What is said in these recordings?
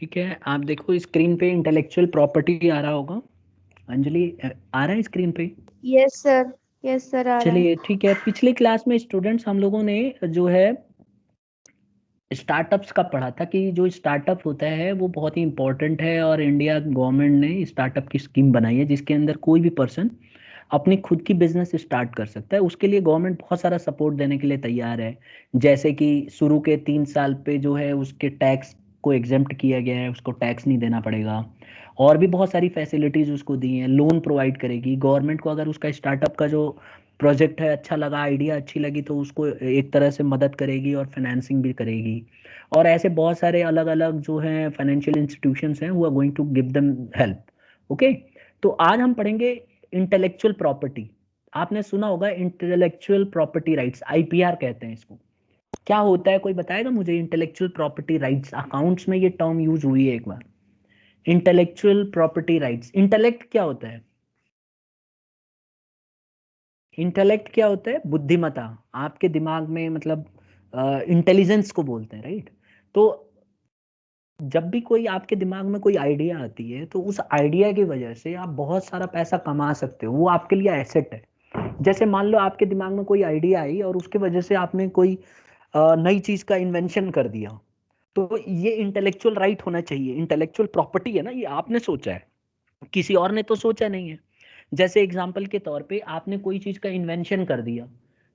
ठीक है, आप देखो स्क्रीन पे इंटेलेक्चुअल प्रॉपर्टी आ रहा होगा। अंजलि आ रहा है स्क्रीन पे? Yes sir. यस सर, आ रहा है। चलिए ठीक है, पिछली क्लास में स्टूडेंट्स हम लोगों ने जो है स्टार्टअप्स का पढ़ा था कि जो स्टार्टअप होता है वो बहुत ही इंपॉर्टेंट है, और इंडिया गवर्नमेंट ने स्टार्टअप की स्कीम बनाई है जिसके अंदर कोई भी पर्सन अपनी खुद की बिजनेस स्टार्ट कर सकता है। उसके लिए गवर्नमेंट बहुत सारा सपोर्ट देने के लिए तैयार है। जैसे कि शुरू के 3 साल पे जो है उसके टैक्स को एग्जेम्प्ट किया गया है, उसको टैक्स नहीं देना पड़ेगा। और भी बहुत सारी फैसिलिटीज उसको दी हैं, लोन प्रोवाइड करेगी गवर्नमेंट को। अगर उसका स्टार्टअप का जो प्रोजेक्ट है अच्छा लगा, आइडिया अच्छी लगी, तो उसको एक तरह से मदद करेगी और फाइनेंसिंग भी करेगी। और ऐसे बहुत सारे अलग अलग जो हैं फाइनेंशियल इंस्टीट्यूशंस हैं, वो are going to give them help. Okay, तो आज हम पढ़ेंगे इंटेलेक्चुअल प्रॉपर्टी। आपने सुना होगा इंटेलेक्चुअल प्रॉपर्टी राइट्स, आईपीआर कहते हैं इसको। क्या होता है, कोई बताएगा मुझे? इंटेलेक्चुअल प्रॉपर्टी राइट्स अकाउंट्स में ये टर्म यूज हुई है एक बार। इंटेलेक्चुअल प्रॉपर्टी राइट्स, इंटेलेक्ट क्या होता है? इंटेलेक्ट क्या होता है? बुद्धिमत्ता, आपके दिमाग में, मतलब इंटेलिजेंस को बोलते हैं, राइट? तो जब भी कोई आपके दिमाग में कोई आइडिया आती है तो उस आइडिया की वजह से आप बहुत सारा पैसा कमा सकते हो, वो आपके लिए एसेट है। जैसे मान लो आपके दिमाग में कोई आइडिया आई और उसके वजह से आपने कोई नई चीज का इन्वेंशन कर दिया, तो ये इंटेलेक्चुअल राइट होना चाहिए। इंटेलेक्चुअल प्रॉपर्टी है ना, ये आपने सोचा है, किसी और ने तो सोचा नहीं है। जैसे एग्जाम्पल के तौर पे आपने कोई चीज का इन्वेंशन कर दिया,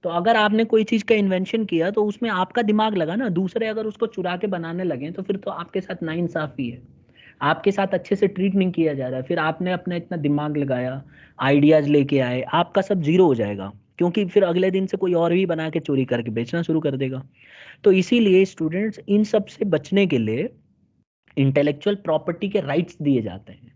तो अगर आपने कोई चीज का इन्वेंशन किया तो उसमें आपका दिमाग लगा ना, दूसरे अगर उसको चुरा के बनाने लगे तो फिर तो आपके साथ नाइंसाफी है। आपके साथ अच्छे से ट्रीट नहीं किया जा रहा है, फिर आपने अपना इतना दिमाग लगाया, आइडियाज लेके आए, आपका सब जीरो हो जाएगा। क्योंकि फिर अगले दिन से कोई और भी बना के चोरी करके बेचना शुरू कर देगा। तो इसीलिए स्टूडेंट्स, इन सब से बचने के लिए इंटेलेक्चुअल प्रॉपर्टी के राइट्स दिए जाते हैं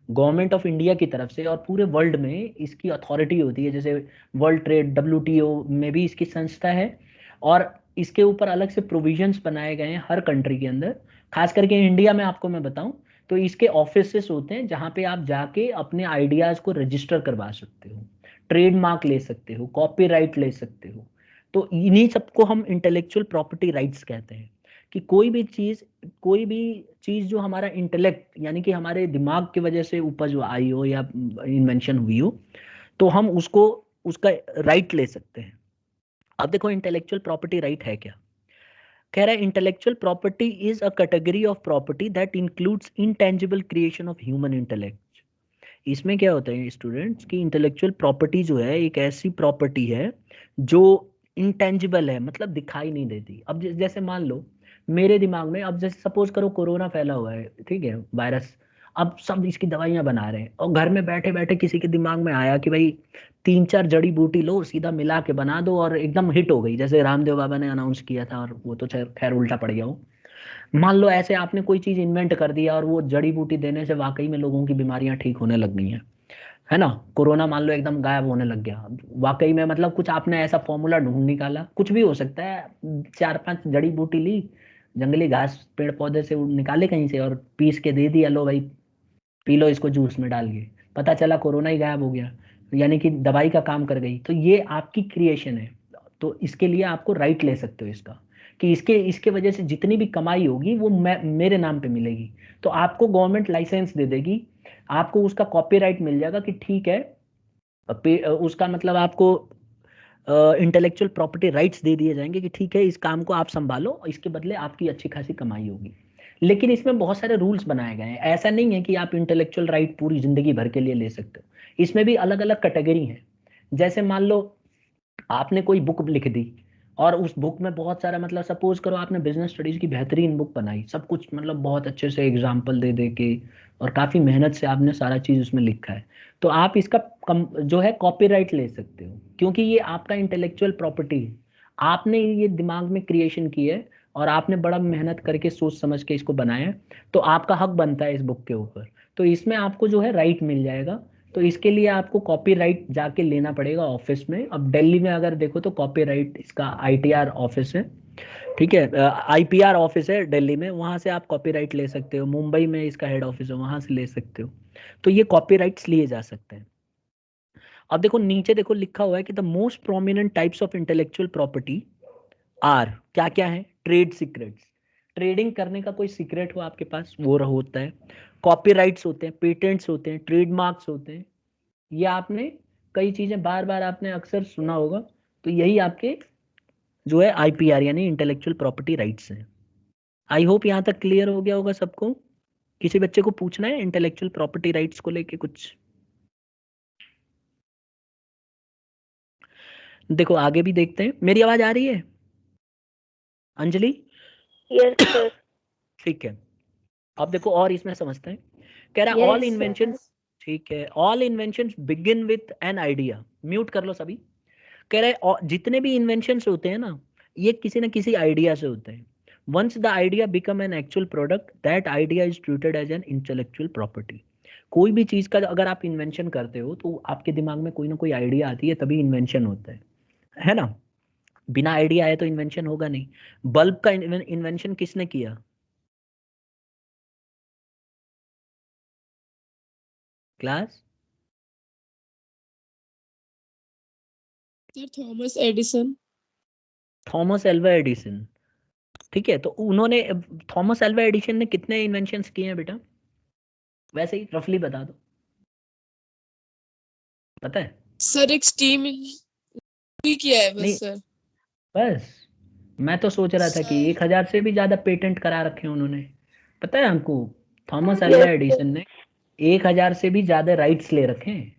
गवर्नमेंट ऑफ इंडिया की तरफ से, और पूरे वर्ल्ड में इसकी अथॉरिटी होती है। जैसे वर्ल्ड ट्रेड, डब्ल्यूटीओ में भी इसकी संस्था है, और इसके ऊपर अलग से प्रोविजंस बनाए गए हैं हर कंट्री के अंदर। खास करके इंडिया में आपको मैं बताऊं तो इसके ऑफिसेस होते हैं जहां पे आप जाके अपने आइडियाज को रजिस्टर करवा सकते हो, ट्रेडमार्क ले सकते हो, कॉपीराइट ले सकते हो। तो इन्हीं सबको हम इंटेलेक्चुअल प्रॉपर्टी राइट्स कहते हैं। कि कोई भी चीज जो हमारा इंटेलेक्ट यानी कि हमारे दिमाग की वजह से उपज आई हो या इन्वेंशन हुई हो, तो हम उसको उसका राइट ले सकते हैं। अब देखो इंटेलेक्चुअल प्रॉपर्टी राइट है क्या। कह रहा है intellectual property is a category of property that includes intangible creation of human intellect. इसमें क्या होता है स्टूडेंट्स कि इंटेलेक्चुअल प्रॉपर्टी जो है एक ऐसी प्रॉपर्टी है जो इंटेंजिबल है, मतलब दिखाई नहीं देती। अब जैसे मान लो मेरे दिमाग में, अब जैसे सपोज करो कोरोना फैला हुआ है, ठीक है, वायरस। अब सब इसकी दवाइयां बना रहे हैं, और घर में बैठे बैठे किसी के दिमाग में आया कि भाई 3-4 जड़ी बूटी लो, सीधा मिला के बना दो, और एकदम हिट हो गई, जैसे रामदेव बाबा ने अनाउंस किया था, और वो तो खैर उल्टा पड़ गया वो। मान लो ऐसे आपने कोई चीज इन्वेंट कर दिया और वो जड़ी बूटी देने से वाकई में लोगों की बीमारियां ठीक होने लग गई हैं, है ना? कोरोना मान लो एकदम गायब होने लग गया वाकई में, मतलब कुछ आपने ऐसा फॉर्मूला ढूंढ निकाला, कुछ भी हो सकता है। 4-5 जड़ी बूटी ली, जंगली घास पेड़ पौधे से निकाले कहीं से, और पीस के दे दिया, लो भाई पी लो इसको जूस में डाल के। पता चला कोरोना ही गायब हो गया, यानी कि दवाई का काम कर गई। तो ये आपकी क्रिएशन है, तो इसके लिए आपको राइट ले सकते हो इसका, कि इसके इसके वजह से जितनी भी कमाई होगी वो मेरे नाम पे मिलेगी। तो आपको गवर्नमेंट लाइसेंस दे देगी, आपको उसका कॉपीराइट मिल जाएगा कि ठीक है, उसका मतलब आपको इंटेलेक्चुअल प्रॉपर्टी राइट्स दे दिए जाएंगे कि ठीक है इस काम को आप संभालो, और इसके बदले आपकी अच्छी खासी कमाई होगी। लेकिन इसमें बहुत सारे रूल्स बनाए गए हैं, ऐसा नहीं है कि आप इंटेलेक्चुअल राइट पूरी जिंदगी भर के लिए ले सकते हो। इसमें भी अलग अलग कैटेगरी हैं। जैसे मान लो आपने कोई बुक लिख दी, और उस बुक में बहुत सारा, मतलब सपोज करो आपने बिजनेस स्टडीज की बेहतरीन बुक बनाई, सब कुछ मतलब बहुत अच्छे से एग्जाम्पल दे दे के, और काफी मेहनत से आपने सारा चीज उसमें लिखा है, तो आप इसका जो है कॉपीराइट ले सकते हो, क्योंकि ये आपका इंटेलेक्चुअल प्रॉपर्टी है। आपने ये दिमाग में क्रिएशन की है, और आपने बड़ा मेहनत करके सोच समझ के इसको बनाया है, तो आपका हक बनता है इस बुक के ऊपर। तो इसमें आपको जो है राइट मिल जाएगा। तो इसके लिए आपको कॉपीराइट जाके लेना पड़ेगा ऑफिस में। अब दिल्ली में अगर देखो तो कॉपीराइट इसका आईटीआर ऑफिस है, ठीक है, आईपीआर ऑफिस है दिल्ली में, वहां से आप कॉपीराइट ले सकते हो। मुंबई में इसका हेड ऑफिस है, वहां से ले सकते हो। तो ये कॉपीराइट्स लिए जा सकते हैं। अब देखो नीचे देखो लिखा हुआ है कि the most prominent types of intellectual property are, क्या क्या है? Trade secrets. ट्रेडिंग करने का कोई सीक्रेट हो आपके पास, वो होता है। कॉपीराइट्स होते हैं, पेटेंट्स होते हैं, ट्रेडमार्क्स होते हैं। ये आपने कई चीजें बार बार आपने अक्सर सुना होगा। तो यही आपके जो है आईपीआर यानी इंटेलेक्चुअल प्रॉपर्टी राइट्स हैं। आई होप यहाँ तक क्लियर हो गया होगा सबको। किसी बच्चे को पूछना है इंटेलेक्चुअल प्रॉपर्टी राइट्स को लेके कुछ? देखो आगे भी देखते हैं। मेरी आवाज आ रही है अंजलि? Yes sir. ठीक है, अब देखो और इसमें समझते हैं। कह रहा ऑल यस इन्वेंशंस, ठीक है, all inventions begin with an idea. Mute कर लो सभी। कह रहे जितने भी इन्वेंशंस होते हैं ना, ये किसी ना किसी आइडिया से होते हैं। Once the idea become an actual product, that idea is treated as an intellectual property. कोई भी चीज का अगर आप इन्वेंशन करते हो तो आपके दिमाग में कोई ना कोई आइडिया आती है, तभी इन्वेंशन होता है ना? बिना आइडिया आए तो इन्वेंशन होगा नहीं। बल्ब का इन्वेंशन किसने किया? Class? Thomas Edison. Thomas Alva Edison. ठीक है, तो उन्होंने, थॉमस एल्वा एडिसन ने कितने इन्वेंशंस किए हैं बेटा? वैसे ही रफली बता दो, पता है? सर एक स्टीम भी किया है नहीं, बस सर। बस मैं तो सोच रहा था कि 1000 से भी ज्यादा पेटेंट करा रखे हैं उन्होंने। पता है हमको, थॉमस एल्वा एडिसन ने 1000 से भी ज्यादा राइट्स ले रखे हैं।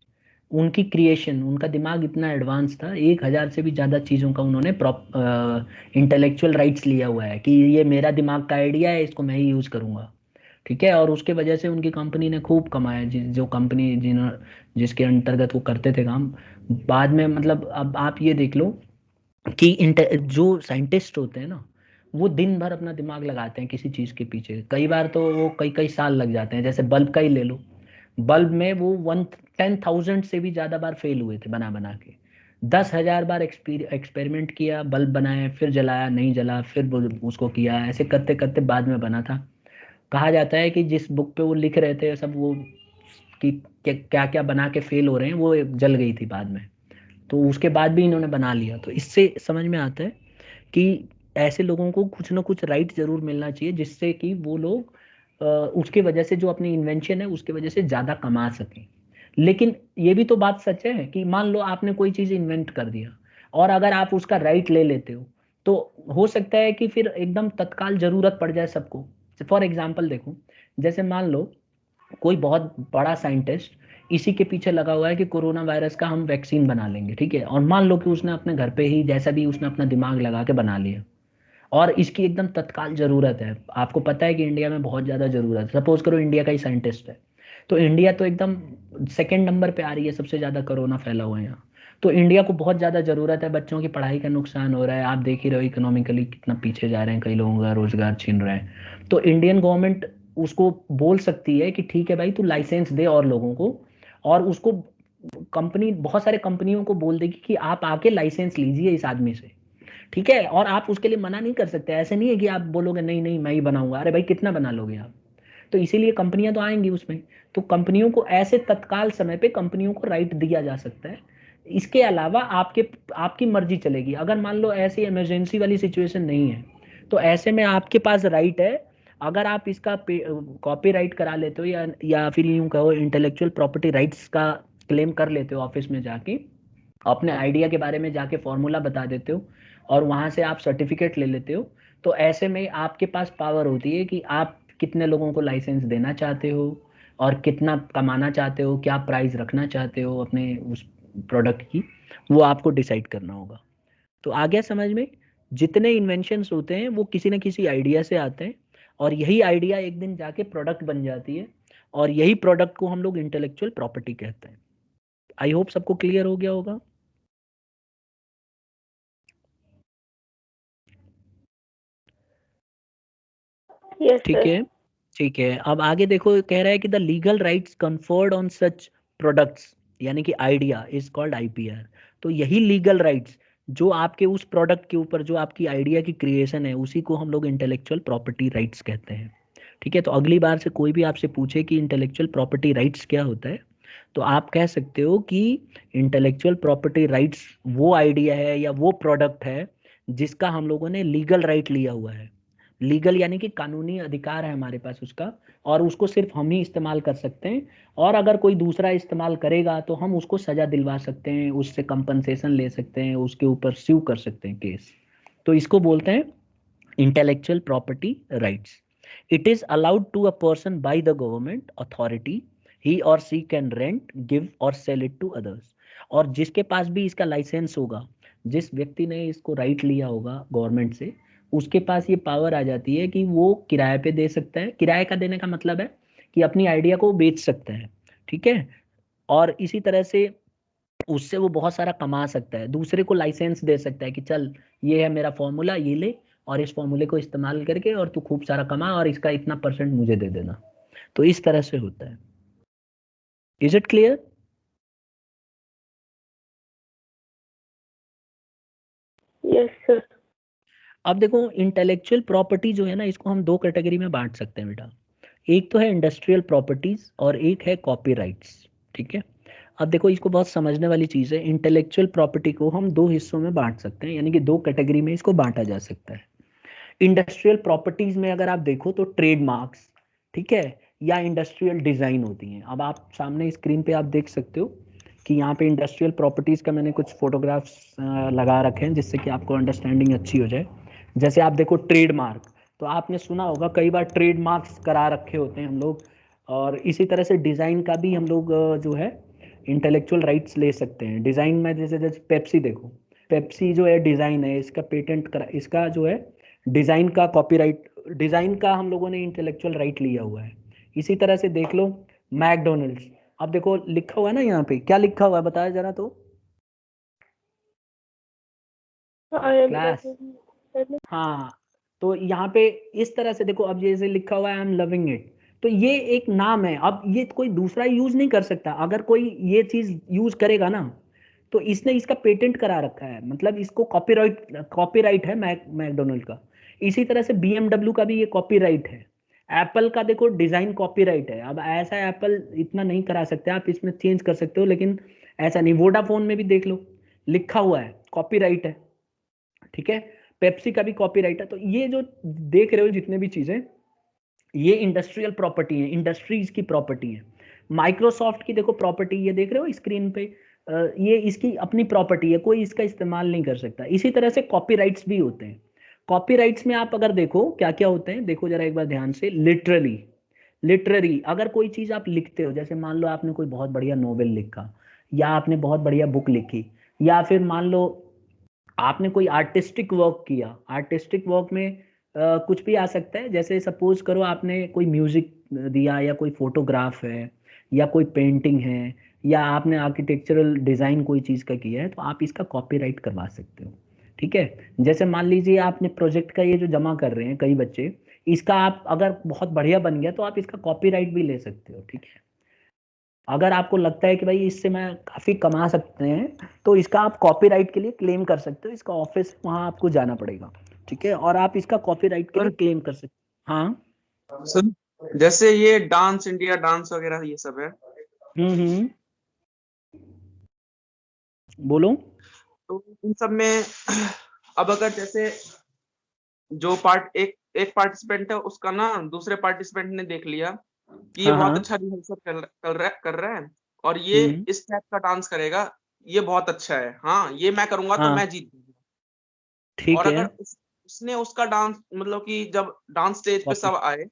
उनकी क्रिएशन, उनका दिमाग इतना एडवांस था, 1000 से भी ज्यादा चीजों का उन्होंने इंटेलेक्चुअल राइट्स लिया हुआ है कि ये मेरा दिमाग का आइडिया है, इसको मैं ही यूज करूंगा। ठीक है, और उसके वजह से उनकी कंपनी ने खूब कमाया। जो कंपनी जिसके अंतर्गत वो करते थे काम, बाद में मतलब अब आप ये देख लो कि जो साइंटिस्ट होते हैं ना, वो दिन भर अपना दिमाग लगाते हैं किसी चीज के पीछे। कई बार तो वो कई कई साल लग जाते हैं। जैसे बल्ब का ही ले लो, बल्ब में वो 10,000 से भी ज्यादा बार फेल हुए थे बना बना के। 10,000 बार एक्सपेरिमेंट किया, बल्ब बनाया, फिर जलाया, नहीं जला, फिर उसको किया, ऐसे करते करते बाद में बना था। कहा जाता है कि जिस बुक पे वो लिख रहे थे सब वो, कि क्या क्या बना के फेल हो रहे हैं, वो जल गई थी बाद में। तो उसके बाद भी इन्होंने बना लिया। तो इससे समझ में आता है कि ऐसे लोगों को कुछ ना कुछ राइट जरूर मिलना चाहिए, जिससे कि वो लोग उसके वजह से, जो अपनी इन्वेंशन है उसके वजह से ज्यादा कमा सकें। लेकिन ये भी तो बात सच है कि मान लो आपने कोई चीज इन्वेंट कर दिया, और अगर आप उसका राइट ले लेते हो, तो हो सकता है कि फिर एकदम तत्काल जरूरत पड़ जाए सबको। फॉर एग्जाम्पल देखो, जैसे मान लो कोई बहुत बड़ा साइंटिस्ट इसी के पीछे लगा हुआ है कि कोरोना वायरस का हम वैक्सीन बना लेंगे, ठीक है, और मान लो कि उसने अपने घर पे ही जैसा भी उसने अपना दिमाग लगा के बना लिया, और इसकी एकदम तत्काल जरूरत है। आपको पता है कि इंडिया में बहुत ज्यादा जरूरत है। सपोज करो इंडिया का ही साइंटिस्ट है, तो इंडिया तो एकदम सेकंड नंबर पे आ रही है, सबसे ज्यादा कोरोना फैला हुआ है यहाँ। तो इंडिया को बहुत ज्यादा जरूरत है, बच्चों की पढ़ाई का नुकसान हो रहा है, आप देख ही रहे हो इकोनॉमिकली कितना पीछे जा रहे हैं, कई लोगों का रोजगार छीन रहे हैं। तो इंडियन गवर्नमेंट उसको बोल सकती है कि ठीक है भाई, तू लाइसेंस दे और लोगों को, और उसको कंपनी, बहुत सारे कंपनियों को बोल देगी कि आप आके लाइसेंस लीजिए इस आदमी से। ठीक है, और आप उसके लिए मना नहीं कर सकते। ऐसे नहीं है कि आप बोलोगे नहीं नहीं मैं ही बनाऊंगा, अरे भाई कितना बना लोगे आप? तो इसीलिए कंपनियां तो आएंगी उसमें। तो कंपनियों को ऐसे तत्काल समय पे कंपनियों को राइट दिया जा सकता है। इसके अलावा आपकी मर्जी चलेगी। अगर मान लो ऐसी इमरजेंसी वाली सिचुएशन नहीं है, तो ऐसे में आपके पास राइट है। अगर आप इसका कॉपी राइट करा लेते हो, या फिर यूं कहो इंटेलेक्चुअल प्रॉपर्टी राइट्स का क्लेम कर लेते हो ऑफिस में जाके, अपने आइडिया के बारे में जाके फॉर्मूला बता देते हो, और वहां से आप सर्टिफिकेट ले लेते हो, तो ऐसे में आपके पास पावर होती है कि आप कितने लोगों को लाइसेंस देना चाहते हो, और कितना कमाना चाहते हो, क्या प्राइस रखना चाहते हो अपने उस प्रोडक्ट की, वो आपको डिसाइड करना होगा। तो आ गया समझ में? जितने इन्वेंशंस होते हैं वो किसी न किसी आइडिया से आते हैं, और यही आइडिया एक दिन जाके प्रोडक्ट बन जाती है, और यही प्रोडक्ट को हम लोग इंटेलेक्चुअल प्रॉपर्टी कहते हैं। आई होप सबको क्लियर हो गया होगा। यस ठीक सर। है, ठीक है, अब आगे देखो, कह रहा है कि the legal rights conferred on such products, यानी कि आइडिया इज कॉल्ड आईपीआर। तो यही लीगल राइट्स जो आपके उस प्रोडक्ट के ऊपर, जो आपकी आइडिया की क्रिएशन है, उसी को हम लोग इंटेलेक्चुअल प्रॉपर्टी राइट्स कहते हैं। ठीक है, तो अगली बार से कोई भी आपसे पूछे कि इंटेलेक्चुअल प्रॉपर्टी राइट्स क्या होता है, तो आप कह सकते हो कि इंटेलेक्चुअल प्रॉपर्टी राइट्स वो आइडिया है या वो प्रोडक्ट है जिसका हम लोगों ने लीगल राइट लिया हुआ है। लीगल यानी कि कानूनी अधिकार है हमारे पास उसका, और उसको सिर्फ हम ही इस्तेमाल कर सकते हैं। और अगर कोई दूसरा इस्तेमाल करेगा तो हम उसको सजा दिलवा सकते हैं, उससे कंपनसेशन ले सकते हैं, उसके ऊपर स्यू कर सकते हैं केस। तो इसको बोलते हैं intellectual property rights. It is allowed to a person by the government authority, he or she can rent, give or sell it to others. और जिसके पास भी इसका लाइसेंस होगा, जिस व्यक्ति ने इसको राइट लिया होगा गवर्नमेंट से, उसके पास ये पावर आ जाती है कि वो किराए पे दे सकता है। किराए का देने का मतलब है कि अपनी आइडिया को बेच सकता है, ठीक है। और इसी तरह से उससे वो बहुत सारा कमा सकता है, दूसरे को लाइसेंस दे सकता है कि चल ये है मेरा फॉर्मूला, ये ले और इस फॉर्मूले को इस्तेमाल करके और तू खूब सारा कमा और इसका इतना परसेंट मुझे दे देना। तो इस तरह से होता है। Is it clear? Yes sir. अब देखो इंटेलेक्चुअल प्रॉपर्टी जो है ना, इसको हम दो कैटेगरी में बांट सकते हैं बेटा। एक तो है इंडस्ट्रियल प्रॉपर्टीज और एक है कॉपीराइट्स, ठीक है। अब देखो इसको बहुत समझने वाली चीज़ है। इंटेलेक्चुअल प्रॉपर्टी को हम दो हिस्सों में बांट सकते हैं, यानी कि दो कैटेगरी में इसको बांटा जा सकता है। इंडस्ट्रियल प्रॉपर्टीज में अगर आप देखो तो ट्रेडमार्क्स, ठीक है, या इंडस्ट्रियल डिजाइन होती हैं। अब आप सामने स्क्रीन पे आप देख सकते हो कि यहाँ पे इंडस्ट्रियल प्रॉपर्टीज का मैंने कुछ फोटोग्राफ्स लगा रखे हैं जिससे कि आपको अंडरस्टैंडिंग अच्छी हो जाए। जैसे आप देखो ट्रेडमार्क, तो आपने सुना होगा कई बार ट्रेडमार्क्स करा रखे होते हैं हम लोग। और इसी तरह से डिजाइन का भी हम लोग जो है इंटेलेक्चुअल राइट्स ले सकते हैं। डिजाइन में जैसे जैसे पेप्सी देखो, पेप्सी जो है डिजाइन है, इसका पेटेंट करा, इसका जो है डिजाइन का कॉपीराइट, डिजाइन का हम लोगों ने इंटेलेक्चुअल राइट लिया हुआ है। इसी तरह से देख लो मैकडोनल्ड्स, अब देखो लिखा हुआ है ना यहाँ पे, क्या लिखा हुआ है बताया जरा तो क्लास। हाँ, तो यहाँ पे इस तरह से देखो, अब जैसे लिखा हुआ है आई एम लविंग इट, तो ये एक नाम है। अब ये कोई दूसरा यूज नहीं कर सकता। अगर कोई ये चीज यूज करेगा ना, तो इसने इसका पेटेंट करा रखा है, मतलब इसको कॉपीराइट है मैकडोनल्ड का। इसी तरह से बीएमडब्ल्यू का भी ये कॉपीराइट है। एप्पल का देखो डिजाइन कॉपीराइट है। अब ऐसा एप्पल इतना नहीं करा सकते, आप इसमें चेंज कर सकते हो, लेकिन ऐसा नहीं। वोडाफोन में भी देख लो लिखा हुआ है, कॉपीराइट है, ठीक है। पेप्सी का भी कॉपीराइट है। तो ये जो देख रहे हो जितने भी चीजें, ये इंडस्ट्रियल प्रॉपर्टी है, इंडस्ट्रीज की प्रॉपर्टी है। माइक्रोसॉफ्ट की देखो प्रॉपर्टी, ये देख रहे हो स्क्रीन पे, ये इसकी अपनी प्रॉपर्टी है, कोई इसका इस्तेमाल नहीं कर सकता। इसी तरह से कॉपीराइट्स भी होते हैं। कॉपीराइट्स में आप अगर देखो क्या क्या होते हैं, देखो जरा एक बार ध्यान से। लिटररी अगर कोई चीज आप लिखते हो, जैसे मान लो आपने कोई बहुत बढ़िया नोवेल लिखा, या आपने बहुत बढ़िया बुक लिखी, या फिर मान लो आपने कोई आर्टिस्टिक वर्क किया। आर्टिस्टिक वर्क में कुछ भी आ सकता है। जैसे सपोज करो आपने कोई म्यूजिक दिया, या कोई फोटोग्राफ है, या कोई पेंटिंग है, या आपने आर्किटेक्चरल डिजाइन कोई चीज का किया है, तो आप इसका कॉपीराइट करवा सकते हो, ठीक है। जैसे मान लीजिए आपने प्रोजेक्ट का ये जो जमा कर रहे हैं कई बच्चे, इसका आप अगर बहुत बढ़िया बन गया तो आप इसका कॉपीराइट भी ले सकते हो, ठीक है। अगर आपको लगता है कि भाई इससे मैं काफी कमा सकते हैं, तो इसका आप कॉपीराइट के लिए क्लेम कर सकते हो। इसका ऑफिस वहां आपको जाना पड़ेगा, ठीक है, और आप इसका कॉपीराइट के लिए सर क्लेम कर सकते। हाँ, सर जैसे ये डांस इंडिया डांस वगैरह ये सब है, हम्म, बोलो। तो इन सब में अब अगर जैसे जो पार्ट एक पार्टिसिपेंट है उसका ना दूसरे पार्टिसिपेंट ने देख लिया कि ये हाँ बहुत हाँ, अच्छा रिहर्सल कर रहा है और ये हम्म, इस टाइप का डांस करेगा, ये बहुत अच्छा है, हाँ ये मैं करूंगा तो हाँ, मैं जीत जाऊंगा। ठीक और है, अगर उसने उसका डांस मतलब कि जब डांस स्टेज पे कॉपी, सब आए,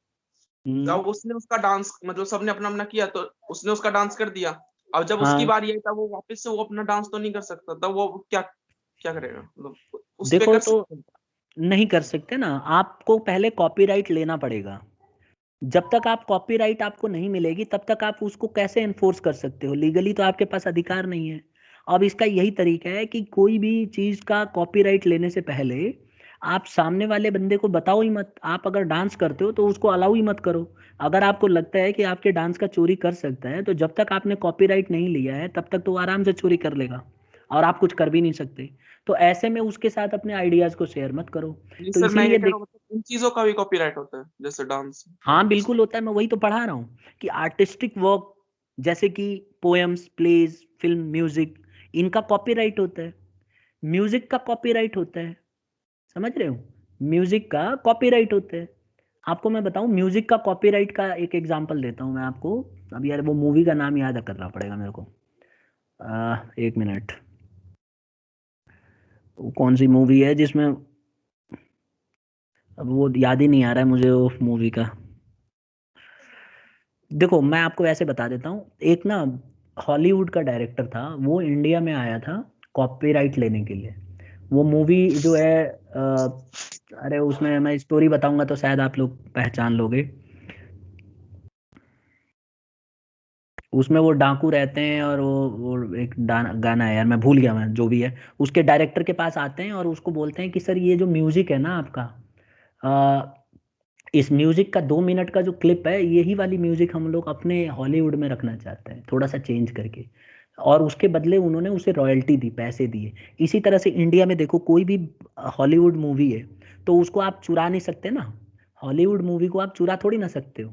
जब उसने उसका डांस मतलब सबने अपना अपना किया तो उसने उसका डांस कर दिया। अब जब उसकी हाँ, बारी आई तब वो वापस से वो अपना डांस तो नहीं कर सकता, तब वो क्या क्या करेगा, मतलब उस पे देखो कर तो सकते हैं? नहीं कर सकते ना, आपको पहले कॉपीराइट लेना पड़ेगा। जब तक आप कॉपीराइट आपको नहीं मिलेगी तब तक आप उसको कैसे एनफोर्स कर सकते हो? लीगली तो आपके पास अधिकार नहीं है। अब इसका यही तरीका है कि कोई भी चीज का कॉपीराइट लेने से पहले आप सामने वाले बंदे को बताओ ही मत। आप अगर डांस करते हो तो उसको अलाउ ही मत करो। अगर आपको लगता है कि आपके डांस का चोरी कर सकता है, तो जब तक आपने कॉपीराइट नहीं लिया है तब तक तो वो आराम से चोरी कर लेगा, और आप कुछ कर भी नहीं सकते। तो ऐसे में उसके साथ अपने आइडियाज को शेयर मत करो। नहीं तो सर, मैं ये इसीलिए कह रहा देख, हूँ मतलब इन चीजों का भी कॉपीराइट होता है जैसे डांस। हाँ बिल्कुल होता है। मैं वही तो पढ़ा रहा हूँ कि आर्टिस्टिक वर्क, जैसे कि पोएम्स, प्लेज, फिल्म, म्यूजिक, इनका कॉपीराइट होता है। म्यूजिक का कॉपीराइट होता है, समझ रहे हो? म्यूजिक का कॉपीराइट होते हैं। आपको मैं बताऊं, म्यूजिक का कॉपीराइट का एक एग्जांपल देता हूं मैं आपको। अब यार वो मूवी का नाम याद करना पड़ेगा मेरे को। एक मिनट, वो कौन सी मूवी है जिसमें, अब वो याद ही नहीं आ रहा है मुझे वो मूवी का। देखो मैं आपको ऐसे बता देता हूँ, एक ना हॉलीवुड का डायरेक्टर था, वो इंडिया में आया था कॉपीराइट लेने के लिए। वो मूवी जो है अरे उसमें मैं स्टोरी बताऊंगा तो शायद आप लोग पहचान लोगे। उसमें वो डाकू रहते हैं और वो एक गाना है यार, मैं भूल गया, मैं जो भी है, उसके डायरेक्टर के पास आते हैं और उसको बोलते हैं कि सर ये जो म्यूजिक है ना आपका, इस म्यूजिक का 2 मिनट का जो क्लिप है, यही वाली म्यूजिक हम लोग अपने हॉलीवुड में रखना चाहते हैं, थोड़ा सा चेंज करके। और उसके बदले उन्होंने उसे रॉयल्टी दी, पैसे दिए। इसी तरह से इंडिया में देखो, कोई भी हॉलीवुड मूवी है तो उसको आप चुरा नहीं सकते ना। हॉलीवुड मूवी को आप चुरा थोड़ी ना सकते हो,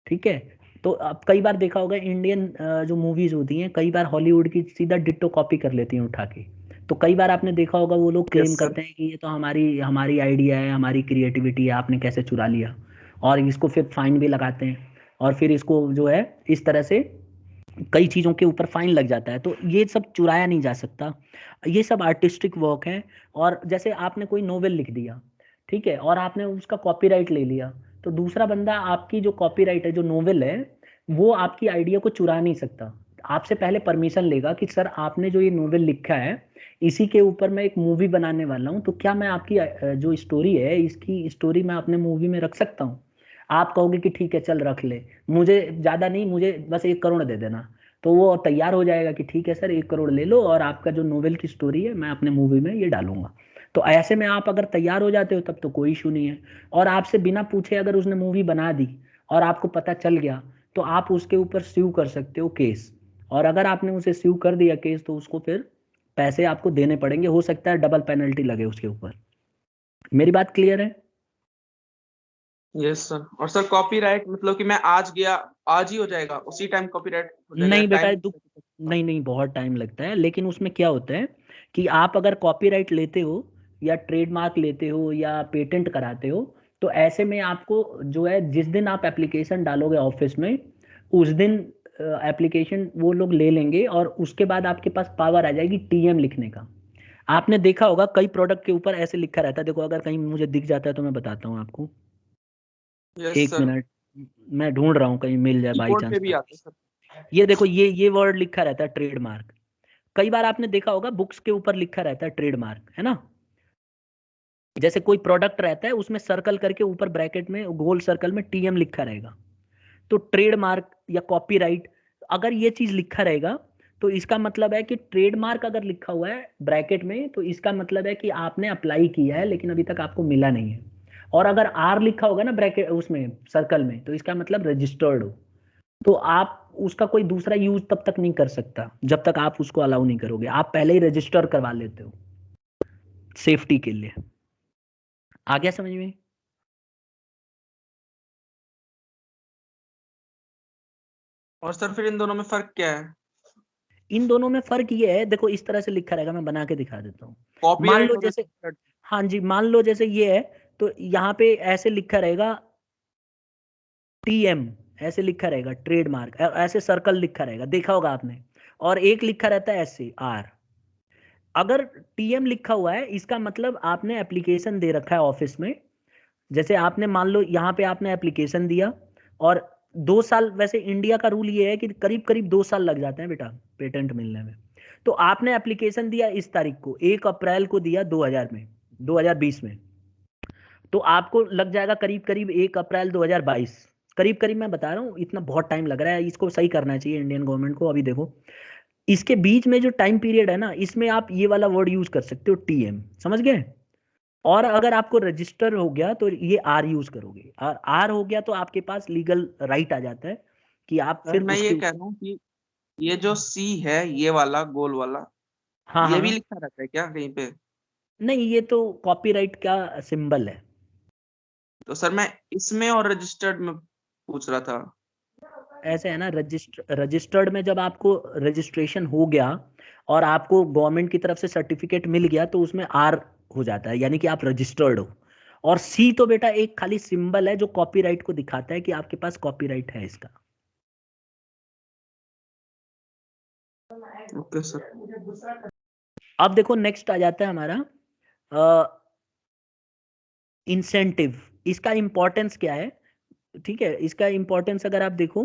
ठीक है। तो अब कई बार देखा होगा, इंडियन जो मूवीज होती हैं कई बार हॉलीवुड की सीधा डिट्टो कॉपी कर लेती हैं उठा के। तो कई बार आपने देखा होगा वो लोग क्लेम यस सर। करते हैं कि ये तो हमारी हमारी आइडिया है, हमारी क्रिएटिविटी है, आपने कैसे चुरा लिया। और इसको फिर फाइन भी लगाते हैं, और फिर इसको जो है इस तरह से कई चीज़ों के ऊपर फाइन लग जाता है। तो ये सब चुराया नहीं जा सकता, ये सब आर्टिस्टिक वर्क है। और जैसे आपने कोई नोवेल लिख दिया, ठीक है, और आपने उसका कॉपीराइट ले लिया, तो दूसरा बंदा आपकी जो कॉपीराइट है, जो नोवेल है, वो आपकी आइडिया को चुरा नहीं सकता। आपसे पहले परमिशन लेगा कि सर आपने जो ये नोवेल लिखा है, इसी के ऊपर मैं एक मूवी बनाने वाला हूँ, तो क्या मैं आपकी जो स्टोरी है, इसकी स्टोरी मैं अपने मूवी में रख सकता हूँ। आप कहोगे कि ठीक है चल रख ले, मुझे ज़्यादा नहीं, मुझे बस 1 करोड़ दे देना। तो वो तैयार हो जाएगा कि ठीक है सर 1 करोड़ ले लो, और आपका जो नोवेल की स्टोरी है मैं अपने मूवी में ये डालूंगा। तो ऐसे में आप अगर तैयार हो जाते हो तब तो कोई इशू नहीं है। और आपसे बिना पूछे अगर उसने मूवी बना दी और आपको पता चल गया, तो आप उसके ऊपर स्यू कर सकते हो केस। और अगर आपने उसे स्यू कर दिया केस, तो उसको फिर पैसे आपको देने पड़ेंगे, हो सकता है डबल पेनल्टी लगे उसके ऊपर। मेरी बात क्लियर है? Yes sir. और सर कॉपीराइट मतलब कि मैं आज गया, आज ही हो जाएगा, उसी टाइम कॉपीराइट हो जाएगा, नहीं बेटा, टाइम? दुख, नहीं नहीं, बहुत टाइम लगता है। लेकिन उसमें क्या होता है कि आप अगर कॉपीराइट लेते हो या ट्रेडमार्क लेते हो या पेटेंट कराते हो, तो ऐसे में आपको जो है, जिस दिन आप एप्लीकेशन डालोगे ऑफिस में, उस दिन एप्लीकेशन वो लोग ले लेंगे, और उसके बाद आपके पास पावर आ जाएगी टीएम लिखने का। आपने देखा होगा कई प्रोडक्ट के ऊपर ऐसे लिखा रहता है, देखो अगर कहीं मुझे दिख जाता है तो मैं बताता हूँ आपको। यस एक सर। मिनट, मैं ढूंढ रहा हूँ कहीं मिल जाए बाई कीबोर्ड चांस। पे भी आता है सर। ये देखो, ये वर्ड लिखा रहता है ट्रेडमार्क। कई बार आपने देखा होगा बुक्स के ऊपर लिखा रहता है ट्रेडमार्क, है ना। जैसे कोई प्रोडक्ट रहता है, उसमें सर्कल करके ऊपर ब्रैकेट में गोल सर्कल में टीएम लिखा रहेगा। तो ट्रेडमार्क या कॉपीराइट, अगर ये चीज लिखा रहेगा, तो इसका मतलब है कि ट्रेडमार्क अगर लिखा हुआ है ब्रैकेट में, तो इसका मतलब है कि आपने अप्लाई किया है लेकिन अभी तक आपको मिला नहीं है। और अगर आर लिखा होगा ना ब्रैकेट उसमें सर्कल में, तो इसका मतलब रजिस्टर्ड हो। तो आप उसका कोई दूसरा यूज तब तक नहीं कर सकता जब तक आप उसको अलाउ नहीं करोगे। आप पहले ही रजिस्टर करवा लेते हो सेफ्टी के लिए। आ गया समझ में? और सर फिर इन दोनों में फर्क क्या है? इन दोनों में फर्क ये है, देखो इस तरह से लिखा रहेगा, मैं बना के दिखा देता हूँ। मान कॉपीराइट लो और जैसे, रजिस्टर्ड। हाँ जी, मान लो जैसे ये है, तो यहाँ पे ऐसे लिखा रहेगा टीएम, ऐसे लिखा रहेगा ट्रेडमार्क, ऐसे सर्कल लिखा रहेगा, देखा होगा आपने। और एक लिखा रहता है ऐसे आर। अगर टीएम लिखा हुआ है, इसका मतलब आपने एप्लीकेशन दे रखा है ऑफिस में। जैसे आपने मान लो यहाँ पे आपने एप्लीकेशन दिया, और 2 साल, वैसे इंडिया का रूल ये है कि करीब करीब 2 साल लग जाते हैं बेटा पेटेंट मिलने में। तो आपने एप्लीकेशन दिया इस तारीख को, 1 अप्रैल को दिया 2000 में, 2020 में, तो आपको लग जाएगा करीब करीब 1 अप्रैल 2022। करीब करीब मैं बता रहा हूँ, इतना बहुत टाइम लग रहा है, इसको सही करना चाहिए इंडियन गवर्नमेंट को। अभी देखो, इसके बीच में जो टाइम पीरियड है ना, इसमें आप ये वाला वर्ड यूज कर सकते हो टीएम, समझ गए। और अगर आपको रजिस्टर हो गया तो ये आर यूज करोगे, और आर हो गया तो आपके पास लीगल राइट आ जाता है कि आप सर फिर मैं ये उसके कह रहा हूँ कि ये जो सी है, ये वाला गोल वाला, हाँ ये भी हाँ, लिखा रहता है क्या कहीं पे? नहीं ये तो कॉपीराइट का सिंबल है। तो सर मैं इसमें और रजिस्टर्ड में पूछ रहा था। ऐसे है ना, रजिस्टर्ड में जब आपको रजिस्ट्रेशन हो गया और आपको गवर्नमेंट की तरफ से सर्टिफिकेट मिल गया, तो उसमें आर हो जाता है, यानी कि आप रजिस्टर्ड हो। और सी तो बेटा एक खाली सिंबल है जो कॉपीराइट को दिखाता है कि आपके पास कॉपीराइट है इसका। Okay sir. अब देखो नेक्स्ट आ जाता है हमारा इंसेंटिव। इसका इंपॉर्टेंस क्या है? ठीक है, इसका इंपॉर्टेंस अगर आप देखो,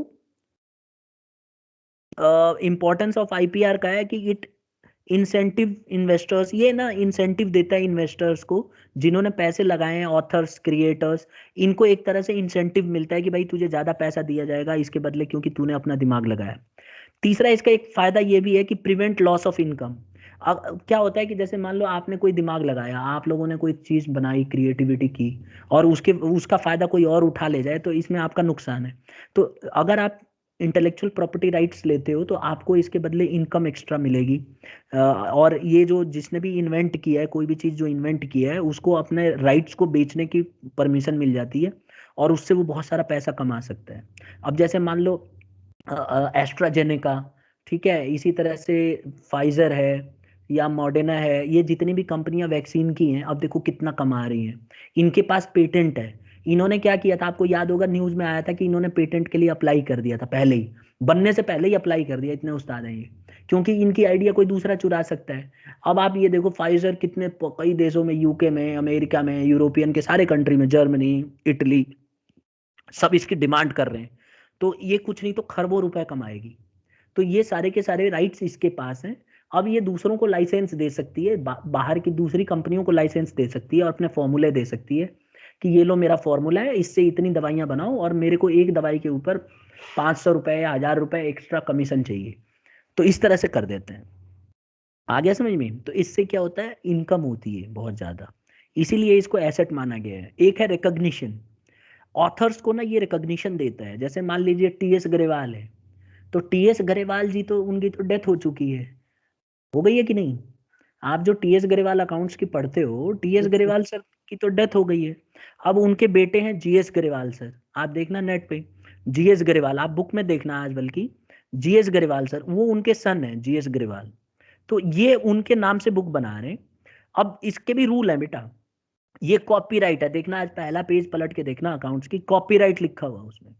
इंपॉर्टेंस ऑफ आईपीआर का है कि इट इंसेंटिव इन्वेस्टर्स, ये ना इंसेंटिव देता है इन्वेस्टर्स को जिन्होंने पैसे लगाए हैं, ऑथर्स, क्रिएटर्स, इनको एक तरह से इंसेंटिव मिलता है कि भाई तुझे ज्यादा पैसा दिया जाएगा इसके बदले, क्योंकि तूने अपना दिमाग लगाया। तीसरा इसका एक फायदा ये भी है कि प्रिवेंट लॉस ऑफ इनकम। अब क्या होता है कि जैसे मान लो आपने कोई दिमाग लगाया, आप लोगों ने कोई चीज बनाई, क्रिएटिविटी की, और उसका फायदा कोई और उठा ले जाए तो इसमें आपका नुकसान है। तो अगर आप इंटेलेक्चुअल प्रॉपर्टी राइट्स लेते हो तो आपको इसके बदले इनकम एक्स्ट्रा मिलेगी। और ये जो जिसने भी इन्वेंट किया है, कोई भी चीज़ जो इन्वेंट किया है, उसको अपने राइट्स को बेचने की परमिशन मिल जाती है और उससे वो बहुत सारा पैसा कमा सकता है। अब जैसे मान लो एस्ट्राजेनेका, ठीक है, इसी तरह से फाइजर है या मॉडर्ना है, ये जितनी भी कंपनियां वैक्सीन की हैं, अब देखो कितना कमा रही हैं। इनके पास पेटेंट है। इन्होंने क्या किया था, आपको याद होगा न्यूज में आया था कि इन्होंने पेटेंट के लिए अप्लाई कर दिया था, पहले ही बनने से पहले ही अप्लाई कर दिया, इतने उस्ताद हैं ये, क्योंकि इनकी आइडिया कोई दूसरा चुरा सकता है। अब आप ये देखो फाइजर कितने कई देशों में, यूके में, अमेरिका में, यूरोपियन के सारे कंट्री में, जर्मनी, इटली, सब इसकी डिमांड कर रहे हैं। तो ये कुछ नहीं तो खरबों रुपए कमाएगी। तो ये सारे के सारे राइट्स इसके पास हैं। अब ये दूसरों को लाइसेंस दे सकती है, बाहर की दूसरी कंपनियों को लाइसेंस दे सकती है और अपने फॉर्मूले दे सकती है कि ये लो मेरा फॉर्मूला है, इससे इतनी दवाइयां बनाओ और मेरे को एक दवाई के ऊपर 500 रुपए या 1000 रुपए एक्स्ट्रा कमीशन चाहिए। तो इस तरह से कर देते हैं। आ गया समझ में? तो इससे क्या होता है, इनकम होती है बहुत ज्यादा, इसीलिए इसको एसेट माना गया है। एक है रिकॉग्निशन, ऑथर्स को ना ये रिकॉग्निशन देता है। जैसे मान लीजिए टीएस ग्रेवाल है, तो टीएस ग्रेवाल जी तो उनकी तो डेथ हो चुकी है, हो गई है कि नहीं? आप जो टीएस ग्रेवाल अकाउंट्स की पढ़ते हो, टीएस ग्रेवाल सर की तो डेथ हो गई है। अब उनके बेटे हैं जीएस ग्रेवाल सर, आप देखना नेट पे जीएस ग्रेवाल, आप बुक में देखना आज, बल्कि जीएस ग्रेवाल सर, वो उनके सन है जीएस ग्रेवाल। तो ये उनके नाम से बुक बना रहे हैं। अब इसके भी रूल है बेटा, ये कॉपीराइट है, देखना आज पहला पेज पलट के देखना अकाउंट्स की, कॉपीराइट लिखा हुआ है उसमें।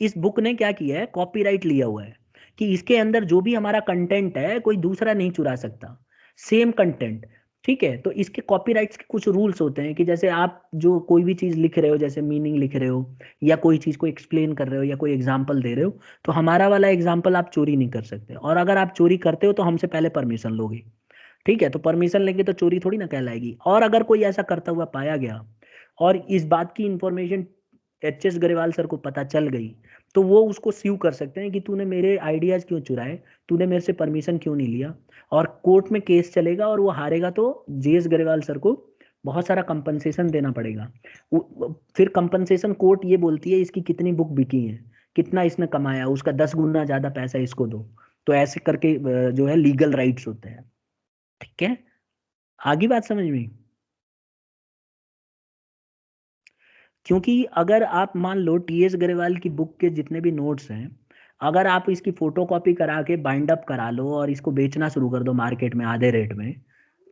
इस बुक ने क्या किया है, कॉपीराइट लिया हुआ है कि इसके अंदर जो भी हमारा कंटेंट है कोई दूसरा नहीं चुरा सकता, सेम कंटेंट। ठीक है, तो इसके कॉपीराइट्स के कुछ रूल्स होते हैं कि जैसे आप जो कोई भी चीज लिख रहे हो, जैसे मीनिंग लिख रहे हो या कोई चीज को एक्सप्लेन कर रहे हो या कोई एग्जांपल दे रहे हो, तो हमारा वाला एग्जांपल आप चोरी नहीं कर सकते, और अगर आप चोरी करते हो तो हमसे पहले परमिशन लोगे। ठीक है, तो परमिशन लेंगे तो चोरी थोड़ी ना कहलाएगी। और अगर कोई ऐसा करता हुआ पाया गया और इस बात की इंफॉर्मेशन एच.एस. ग्रेवाल सर को पता चल गई, तो वो उसको स्यू कर सकते हैं कि तूने मेरे आइडियाज क्यों चुराए, तूने मेरे से परमिशन क्यों नहीं लिया। और कोर्ट में केस चलेगा और वो हारेगा तो जीएस ग्रेवाल सर को बहुत सारा कंपनसेशन देना पड़ेगा। फिर कंपनसेशन कोर्ट ये बोलती है इसकी कितनी बुक बिकी है, कितना इसने कमाया, उसका 10 गुना ज्यादा पैसा इसको दो। तो ऐसे करके जो है लीगल राइट्स होते हैं। ठीक है, आगे बात समझ में? क्योंकि अगर आप मान लो टीएस ग्रेवाल की बुक के जितने भी नोट्स हैं, अगर आप इसकी फोटोकॉपी करा के बाइंड अप करा लो और इसको बेचना शुरू कर दो मार्केट में आधे रेट में,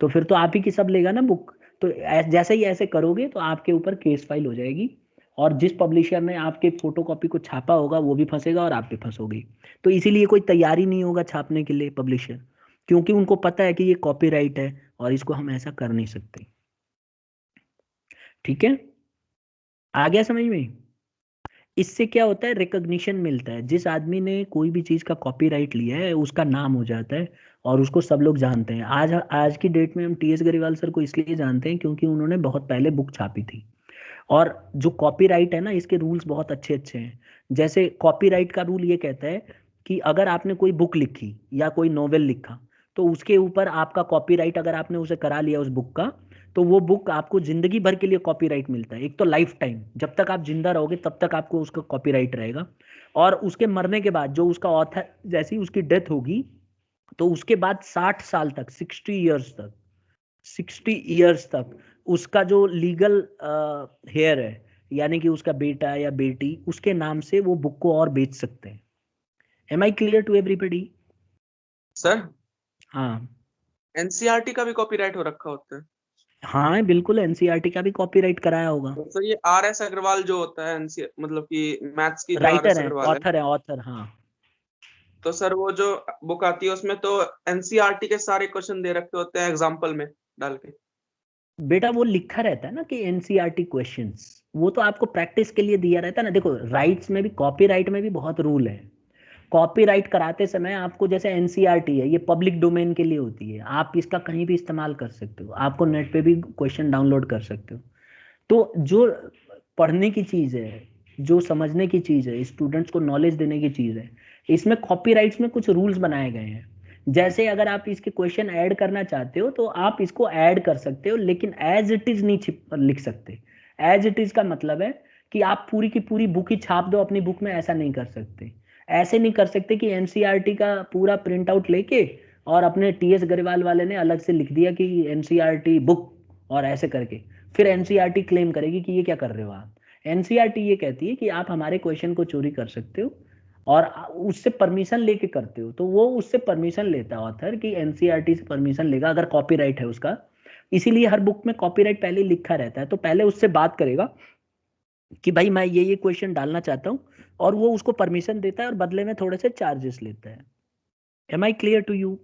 तो फिर तो आप ही की सब लेगा ना बुक। तो जैसे ही ऐसे करोगे तो आपके ऊपर केस फाइल हो जाएगी, और जिस पब्लिशर ने आपके फोटोकॉपी को छापा होगा वो भी फंसेगा और आप भी फंसोगे। तो इसीलिए कोई तैयारी नहीं होगा छापने के लिए पब्लिशर, क्योंकि उनको पता है कि ये कॉपीराइट है और इसको हम ऐसा कर नहीं सकते। ठीक है, आ गया समझ में? इससे क्या होता है, रिकॉग्निशन मिलता है। जिस आदमी ने कोई भी चीज का कॉपीराइट लिया है उसका नाम हो जाता है और उसको सब लोग जानते हैं। आज आज की डेट में हम टीएस ग्रेवाल सर को इसलिए जानते हैं क्योंकि उन्होंने बहुत पहले बुक छापी थी। और जो कॉपीराइट है ना, इसके रूल्स बहुत अच्छे अच्छे हैं। जैसे कॉपीराइट का रूल ये कहता है कि अगर आपने कोई बुक लिखी या कोई नॉवेल लिखा, तो उसके ऊपर आपका कॉपीराइट अगर आपने उसे करा लिया उस बुक का, तो वो बुक आपको जिंदगी भर के लिए कॉपीराइट मिलता है। एक तो लाइफ टाइम, जब तक आप जिंदा रहोगे तब तक आपको उसका कॉपीराइट रहेगा। और उसके मरने के बाद जो उसका ऑथर, जैसी उसकी डेथ होगी, तो उसके बाद 60 साल तक, 60 ईयर्स तक उसका जो लीगल हेयर है, यानी कि उसका बेटा या बेटी, उसके नाम से वो बुक को और बेच सकते हैं। Am I clear to everybody? Sir हाँ, एनसीईआरटी का भी कॉपीराइट हो रखा होता है। हाँ बिल्कुल, एनसीईआरटी का भी कॉपीराइट कराया होगा। तो सर ये RS अग्रवाल जो होता है मतलब कि मैथ्स की जो राइटर RS है, अग्रवाल है, ऑथर है, ऑथर, हाँ। तो सर वो जो बुक आती है उसमें तो NCERT के सारे क्वेश्चन दे रखे होते हैं एग्जाम्पल में डाल के। बेटा वो लिखा रहता है ना कि एनसीईआरटी क्वेश्चंस, वो तो आपको प्रैक्टिस के लिए दिया रहता है ना। देखो राइट्स में भी, कॉपीराइट में भी बहुत रूल है। कॉपीराइट कराते समय आपको, जैसे एनसीईआरटी है, ये पब्लिक डोमेन के लिए होती है, आप इसका कहीं भी इस्तेमाल कर सकते हो, आपको नेट पे भी क्वेश्चन डाउनलोड कर सकते हो। तो जो पढ़ने की चीज़ है, जो समझने की चीज़ है, स्टूडेंट्स को नॉलेज देने की चीज़ है, इसमें कॉपीराइट्स में कुछ रूल्स बनाए गए हैं। जैसे अगर आप इसके क्वेश्चन ऐड करना चाहते हो तो आप इसको ऐड कर सकते हो, लेकिन एज इट इज नहीं लिख सकते। एज इट इज का मतलब है कि आप पूरी की पूरी बुक ही छाप दो अपनी बुक में, ऐसा नहीं कर सकते। ऐसे नहीं कर सकते कि एनसीईआरटी का पूरा प्रिंट आउट लेके और अपने टीएस गरेवाल वाले ने अलग से लिख दिया कि एनसीईआरटी बुक और ऐसे करके, फिर एनसीईआरटी क्लेम करेगी कि ये क्या कर रहे हो आप। एनसीईआरटी ये कहती है कि आप हमारे क्वेश्चन को चोरी कर सकते हो और उससे परमिशन लेके करते हो, तो वो उससे परमिशन लेता है ऑथर, कि एनसीईआरटी से परमिशन लेगा अगर कॉपीराइट है उसका। इसीलिए हर बुक में कॉपीराइट पहले लिखा रहता है, तो पहले उससे बात करेगा कि भाई मैं ये क्वेश्चन डालना चाहता हूँ, और वो उसको परमिशन देता है और बदले में थोड़े से चार्जेस लेता है। Am I clear to you?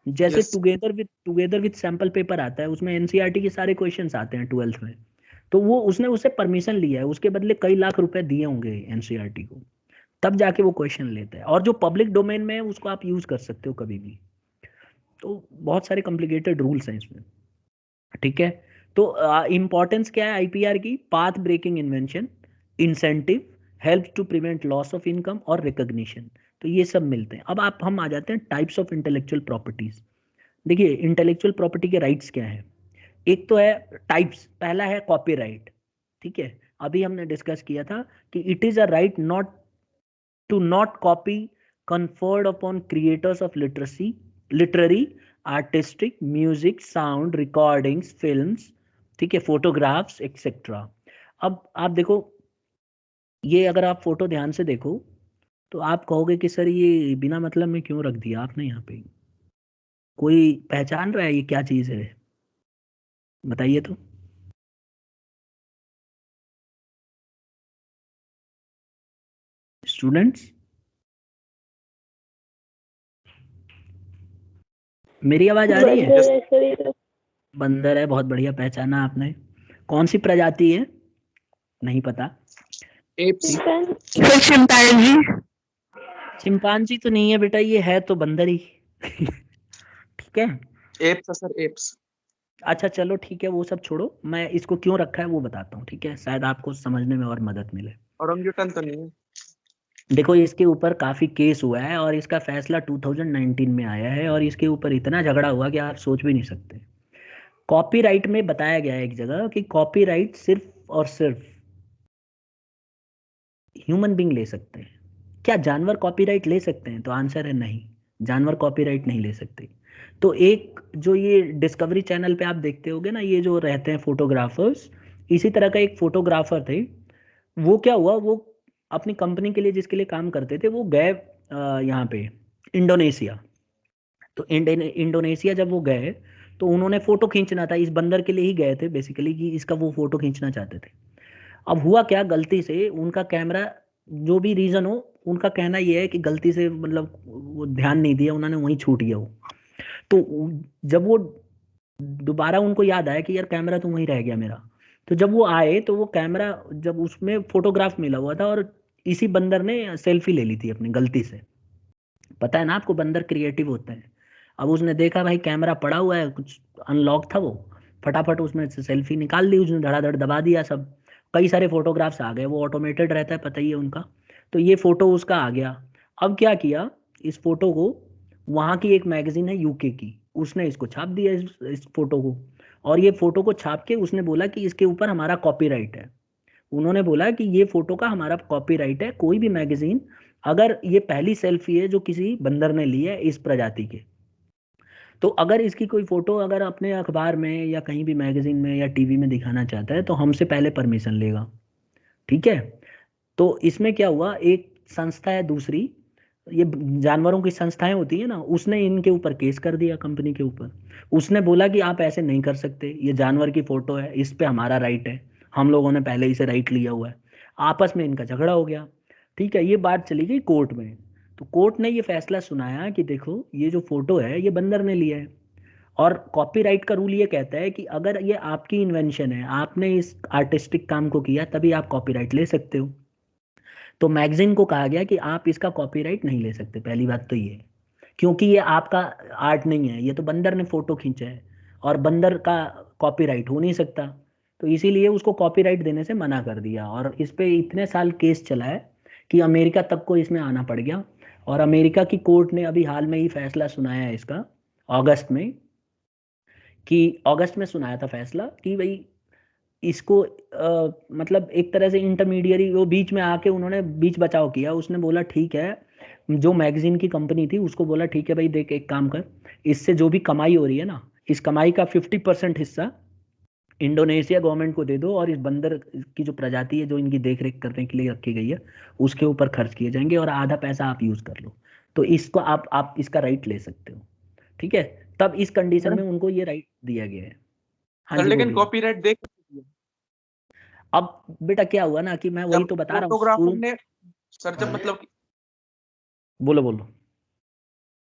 जैसे yes. Together with sample paper आता है, उसमें एनसीईआरटी के सारे क्वेश्चंस आते हैं 12th में, तो वो उसने उससे परमिशन लिया है, उसके बदले कई लाख रुपए दिए होंगे एनसीईआरटी को, तब जाके वो क्वेश्चन लेता है। और जो पब्लिक डोमेन में है उसको आप यूज कर सकते हो कभी भी। तो बहुत सारे कॉम्प्लिकेटेड रूल्स हैं इसमें, ठीक है। तो इंपॉर्टेंस क्या है आईपीआर की? Path breaking invention, incentive, help to prevent loss of income और रिकॉग्निशन, तो ये सब मिलते हैं। अब हम आ जाते हैं टाइप्स ऑफ इंटेलेक्चुअल प्रॉपर्टीज। देखिए इंटेलेक्चुअल प्रॉपर्टी के राइट्स क्या है। एक तो है टाइप्स, पहला है कॉपीराइट, ठीक है। अभी हमने डिस्कस किया था कि it is a right not to not copy conferred upon creators of literary, artistic, music, sound, recordings, films, ठीक है, फोटोग्राफ्स एक्सेट्रा। अब आप देखो, ये अगर आप फोटो ध्यान से देखो तो आप कहोगे कि सर ये बिना मतलब में क्यों रख दिया आपने यहाँ पे? कोई पहचान रहा है ये क्या चीज़ है? बताइए तो। स्टूडेंट्स, मेरी आवाज आ रही है? बंदर है सर ये तो। बंदर है, बहुत बढ़िया पहचाना आपने। कौन सी प्रजाति है? नहीं पता। एप्स। चिंपैंजी। चिंपैंजी। चिंपांजी तो नहीं है बेटा, ये है तो बंदर ही ठीक है। एप्स है सर, एप्स। अच्छा चलो ठीक है, वो सब छोड़ो, मैं इसको क्यों रखा है वो बताता हूँ, ठीक है, शायद आपको समझने में और मदद मिले। ओरंगुटन तो नहीं है? देखो इसके ऊपर काफी केस हुआ है और इसका फैसला 2019 में आया है, और इसके ऊपर इतना झगड़ा हुआ कि आप सोच भी नहीं सकते। कॉपीराइट में बताया गया है एक जगह कि कॉपीराइट सिर्फ और सिर्फ ह्यूमन बींग ले सकते हैं। क्या जानवर कॉपीराइट ले सकते हैं? तो आंसर है नहीं, जानवर कॉपीराइट नहीं ले सकते। तो एक जो ये डिस्कवरी चैनल पे आप देखते होगे ना, ये जो रहते हैं फोटोग्राफर्स, इसी तरह का एक फोटोग्राफर थे। वो क्या हुआ, वो अपनी कंपनी के लिए जिसके लिए काम करते थे, वो गए यहाँ पे इंडोनेशिया। तो इंडोनेशिया जब वो गए तो उन्होंने फोटो खींचना था, इस बंदर के लिए ही गए थे बेसिकली, कि इसका वो फोटो खींचना चाहते थे। अब हुआ क्या, गलती से उनका कैमरा, जो भी रीजन हो, उनका कहना यह है कि गलती से मतलब वो ध्यान नहीं दिया उन्होंने, वहीं छूट गया वो। तो जब वो दोबारा उनको याद आया कि यार कैमरा तो वहीं रह गया मेरा, तो जब वो आए तो वो कैमरा, जब उसमें फोटोग्राफ मिला हुआ था, और इसी बंदर ने सेल्फी ले ली थी अपनी गलती से। पता है ना आपको, बंदर क्रिएटिव होते हैं। अब उसने देखा भाई कैमरा पड़ा हुआ है, कुछ अनलॉक था वो, फटाफट उसमें से सेल्फी निकाल ली उसने, धड़ाधड़ दबा दिया सब। कई सारे फोटोग्राफ्स आ गए, वो ऑटोमेटेड रहता है पता ही है उनका। तो ये फोटो उसका आ गया। अब क्या किया, इस फोटो को, वहाँ की एक मैगजीन है यूके की, उसने इसको छाप दिया इस फोटो को। और ये फोटो को छाप के उसने बोला कि इसके ऊपर हमारा कॉपीराइट है। उन्होंने बोला कि ये फोटो का हमारा कॉपीराइट है, कोई भी मैगजीन, अगर ये पहली सेल्फी है जो किसी बंदर ने ली है इस प्रजाति के, तो अगर इसकी कोई फोटो अगर अपने अखबार में या कहीं भी मैगजीन में या टीवी में दिखाना चाहता है तो हमसे पहले परमिशन लेगा, ठीक है। तो इसमें क्या हुआ, एक संस्था है दूसरी, ये जानवरों की संस्थाएं होती है ना, उसने इनके ऊपर केस कर दिया कंपनी के ऊपर। उसने बोला कि आप ऐसे नहीं कर सकते, ये जानवर की फोटो है, इस पे हमारा राइट है, हम लोगों ने पहले ही से राइट लिया हुआ है। आपस में इनका झगड़ा हो गया। ठीक है, ये बात चली गई कोर्ट में। तो कोर्ट ने ये फैसला सुनाया कि देखो ये जो फोटो है ये बंदर ने लिया है, और कॉपीराइट का रूल ये कहता है कि अगर ये आपकी इन्वेंशन है, आपने इस आर्टिस्टिक काम को किया, तभी आप कॉपीराइट ले सकते हो। तो मैगजीन को कहा गया कि आप इसका कॉपीराइट नहीं ले सकते। पहली बात तो ये, क्योंकि ये आपका आर्ट नहीं है, ये तो बंदर ने फोटो खींचा है, और बंदर का कॉपीराइट हो नहीं सकता। तो इसीलिए उसको कॉपीराइट देने से मना कर दिया, और इस पे इतने साल केस चला है कि अमेरिका तक को इसमें आना पड़ गया। और अमेरिका की कोर्ट ने अभी हाल में ही फैसला सुनाया है इसका, अगस्त में, कि अगस्त में सुनाया था फैसला कि भाई इसको मतलब एक तरह से इंटरमीडियरी वो बीच में आके उन्होंने बीच बचाव किया। उसने बोला ठीक है, जो मैगजीन की कंपनी थी उसको बोला ठीक है भाई देख, एक काम कर, इससे जो भी कमाई हो रही है ना, इस कमाई का 50% हिस्सा इंडोनेशिया गवर्नमेंट को दे दो, और इस बंदर की जो प्रजाति है जो इनकी देख रेख करने के लिए रखी गई है उसके ऊपर खर्च किए जाएंगे, और आधा पैसा आप यूज कर लो। तो इसको आप इसका राइट ले सकते हो। ठीक है, तब इस कंडीशन में उनको ये राइट दिया गया है। हाँ सर जी लेकिन बोलिए। कॉपीराइट देख, अब बेटा क्या हुआ ना कि मैं वही जब तो बता रहा हूँ फोटोग्राफर शुरू। ने, सर जब हाँ, मतलब बोलो बोलो।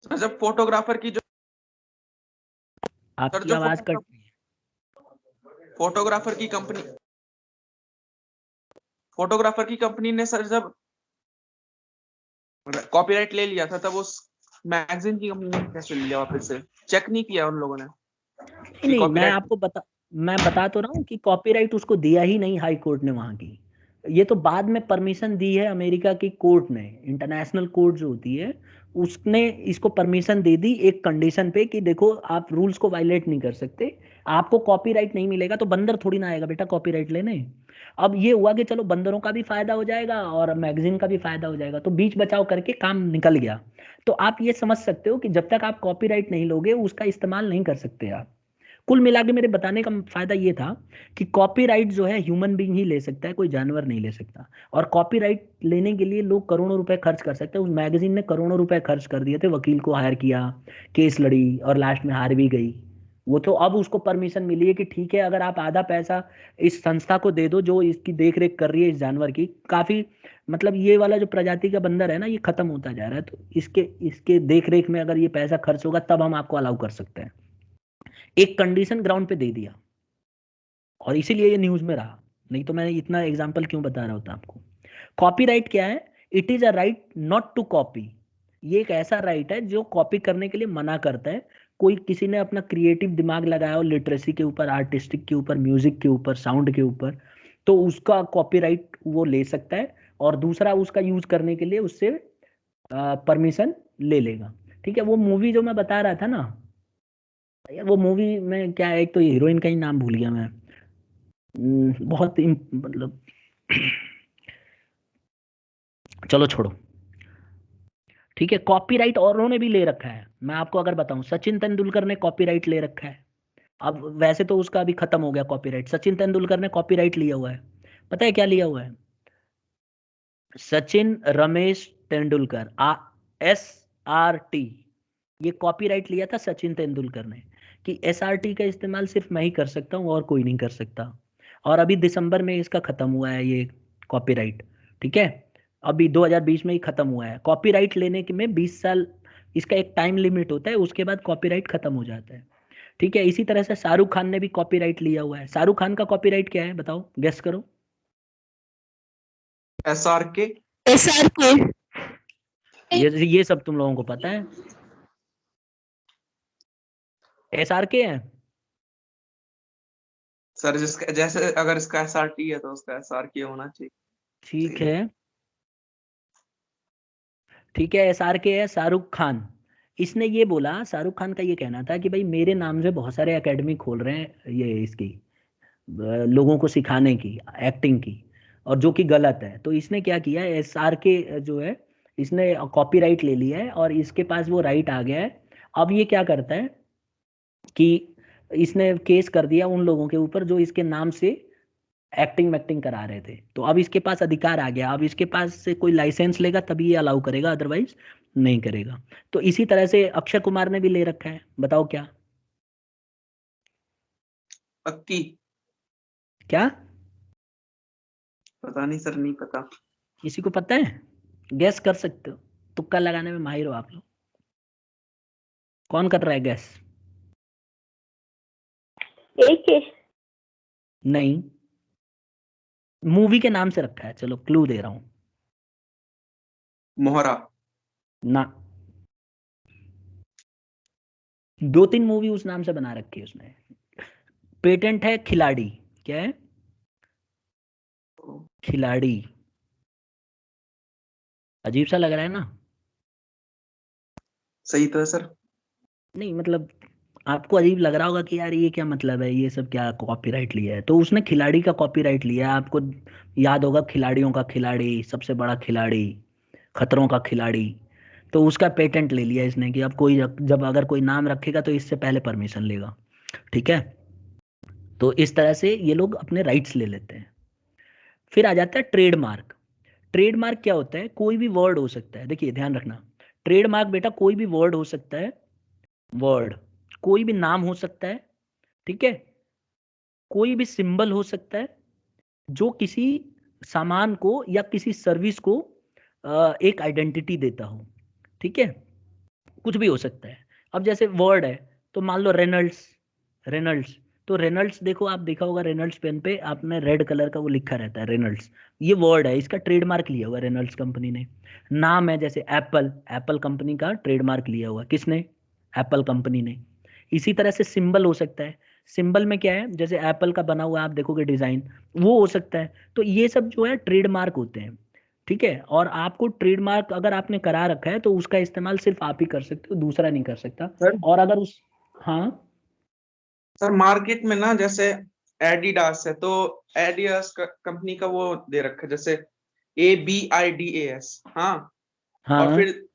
सर जब फोटोग्राफर की जो, सर आपकी जो आवाज कट रही है। फोटोग्राफर की कंपनी, फोटोग्राफर की कंपनी ने सर जब कॉपीराइट ले लिया था, तब उस मैगजीन की कंपनी ने कैसे लिया वापस से? चेक नहीं किया उन लोगों ने नहीं कि नहीं, कॉपीराइट? मैं बता तो रहा हूँ कि कॉपीराइट उसको दिया ही नहीं हाई कोर्ट ने वहां की। ये तो बाद में परमिशन दी है अमेरिका की कोर्ट ने, इंटरनेशनल कोर्ट जो होती है उसने इसको परमिशन दे दी एक कंडीशन पे कि देखो आप रूल्स को वायलेट नहीं कर सकते, आपको कॉपीराइट नहीं मिलेगा तो बंदर थोड़ी ना आएगा बेटा कॉपीराइट लेने। अब ये हुआ कि चलो बंदरों का भी फायदा हो जाएगा और मैगजीन का भी फायदा हो जाएगा, तो बीच बचाव करके काम निकल गया। तो आप ये समझ सकते हो कि जब तक आप कॉपीराइट नहीं लोगे उसका इस्तेमाल नहीं कर सकते आप। कुल मिला के मेरे बताने का फायदा ये था कि कॉपीराइट जो है ह्यूमन बीइंग ही ले सकता है, कोई जानवर नहीं ले सकता। और कॉपीराइट लेने के लिए लोग करोड़ों रुपए खर्च कर सकते हैं। उस मैगजीन ने करोड़ों रुपए खर्च कर दिए थे, वकील को हायर किया, केस लड़ी और लास्ट में हार भी गई। वो तो अब उसको परमिशन मिली है कि ठीक है अगर आप आधा पैसा इस संस्था को दे दो जो इसकी देख रेख कर रही है इस जानवर की, काफी मतलब ये वाला जो प्रजाति का बंदर है ना ये खत्म होता जा रहा है, तो इसके इसके देख रेख में अगर ये पैसा खर्च होगा तब हम आपको अलाउ कर सकते हैं। एक कंडीशन ग्राउंड पे दे दिया, और इसीलिए ये न्यूज में रहा, नहीं तो मैं इतना एग्जांपल क्यों बता रहा होता आपको। कॉपीराइट क्या है? It is a right not to copy. ये एक ऐसा राइट है जो कॉपी करने के लिए मना करता है। कोई किसी ने अपना क्रिएटिव दिमाग लगाया हो लिटरेसी के ऊपर, आर्टिस्टिक के ऊपर, म्यूजिक के ऊपर, साउंड के ऊपर, तो उसका कॉपीराइट वो ले सकता है, और दूसरा उसका यूज करने के लिए उससे परमिशन ले लेगा। ठीक है, वो मूवी जो मैं बता रहा था ना यार, वो मूवी में क्या है, एक तो हीरोइन का ही नाम भूल गया मैं। बहुत मतलब चलो छोड़ो। ठीक है, कॉपीराइट औरों ने भी ले रखा है। मैं आपको अगर बताऊं, सचिन तेंदुलकर ने कॉपीराइट ले रखा है। अब वैसे तो उसका अभी खत्म हो गया कॉपीराइट, सचिन तेंदुलकर ने कॉपीराइट लिया हुआ है। पता है क्या लिया हुआ है? सचिन रमेश तेंदुलकर, SRT, ये कॉपीराइट लिया था सचिन तेंदुलकर ने कि SRT का इस्तेमाल सिर्फ मैं ही कर सकता हूँ और कोई नहीं कर सकता। और अभी दिसंबर में इसका खत्म हुआ है ये कॉपीराइट। ठीक है, अभी 2020 में ही खत्म हुआ है। कॉपीराइट लेने के में 20 साल इसका एक टाइम लिमिट होता है, उसके बाद कॉपीराइट खत्म हो जाता है। ठीक है, इसी तरह से शाहरुख खान ने भी कॉपीराइट लिया हुआ है। शाहरुख खान का कॉपीराइट क्या है बताओ, गेस करो। SRK। SRK। ये सब तुम लोगों को पता है, SRK है। सर जिसका जैसे अगर इसका SRT है तो उसका SRK होना चाहिए। ठीक है, ठीक है, SRK है शाहरुख खान। इसने ये बोला, शाहरुख खान का ये कहना था कि भाई मेरे नाम से बहुत सारे एकेडमी खोल रहे हैं ये इसकी लोगों को सिखाने की, एक्टिंग की, और जो कि गलत है। तो इसने क्या किया, SRK जो है इसने कॉपीराइट ले लिया है और इसके पास वो राइट आ गया है। अब ये क्या करता है कि इसने केस कर दिया उन लोगों के ऊपर जो इसके नाम से एक्टिंग मैक्टिंग करा रहे थे। तो अब इसके पास अधिकार आ गया, अब इसके पास से कोई लाइसेंस लेगा तभी ये अलाउ करेगा, अदरवाइज नहीं करेगा। तो इसी तरह से अक्षय कुमार ने भी ले रखा है, बताओ क्या? अक्की। क्या? पता नहीं सर, नहीं पता। किसी को पता है? गैस कर सकते हो, तुक्का लगाने में माहिर हो आप लोग। कौन कर रहा है गैस? एक ही। नहीं, मूवी के नाम से रखा है, चलो क्लू दे रहा हूं। मोहरा। ना, 2-3 मूवी उस नाम से बना रखी है उसने। पेटेंट है खिलाड़ी। क्या है? खिलाड़ी। अजीब सा लग रहा है ना? सही तो है सर। नहीं मतलब आपको अजीब लग रहा होगा कि यार ये क्या मतलब है, ये सब क्या कॉपीराइट लिया है। तो उसने खिलाड़ी का कॉपीराइट लिया है। आपको याद होगा खिलाड़ियों का खिलाड़ी, सबसे बड़ा खिलाड़ी, खतरों का खिलाड़ी। तो उसका पेटेंट ले लिया इसने कि अब कोई जब अगर कोई नाम रखेगा तो इससे पहले परमिशन लेगा। ठीक है, तो इस तरह से ये लोग अपने राइट्स ले लेते हैं। फिर आ जाता है ट्रेडमार्क। ट्रेडमार्क क्या होता है? कोई भी वर्ड हो सकता है, देखिए ध्यान रखना। ट्रेडमार्क बेटा कोई भी वर्ड हो सकता है, वर्ड, कोई भी नाम हो सकता है, ठीक है, कोई भी सिंबल हो सकता है जो किसी सामान को या किसी सर्विस को एक आइडेंटिटी देता हो। ठीक है, कुछ भी हो सकता है। अब जैसे वर्ड है तो मान लो रेनल्ड्स, रेनल्ड्स। तो रेनल्ड्स देखो, आप देखा होगा रेनल्ड्स पेन पे आपने रेड कलर का वो लिखा रहता है रेनल्ड्स। ये वर्ड है, इसका ट्रेडमार्क लिया हुआ रेनल्ड्स कंपनी ने। नाम है जैसे एप्पल, एप्पल कंपनी का ट्रेडमार्क लिया हुआ किसने? एप्पल कंपनी ने। इसी तरह से सिंबल हो सकता है। सिंबल में क्या है? जैसे एप्पल का बना हुआ आप देखोगे डिजाइन, वो हो सकता है। तो ये सब जो है ट्रेडमार्क होते हैं। ठीक है, और आपको ट्रेडमार्क अगर आपने करा रखा है तो उसका इस्तेमाल सिर्फ आप ही कर सकते हो, दूसरा नहीं कर सकता। सर और अगर उस, हाँ सर मार्केट में ना जैसे एडिडास है, तो एडिडास कंपनी का वो दे रखा है, जैसे ABIDAS। हाँ। और हाँ फिर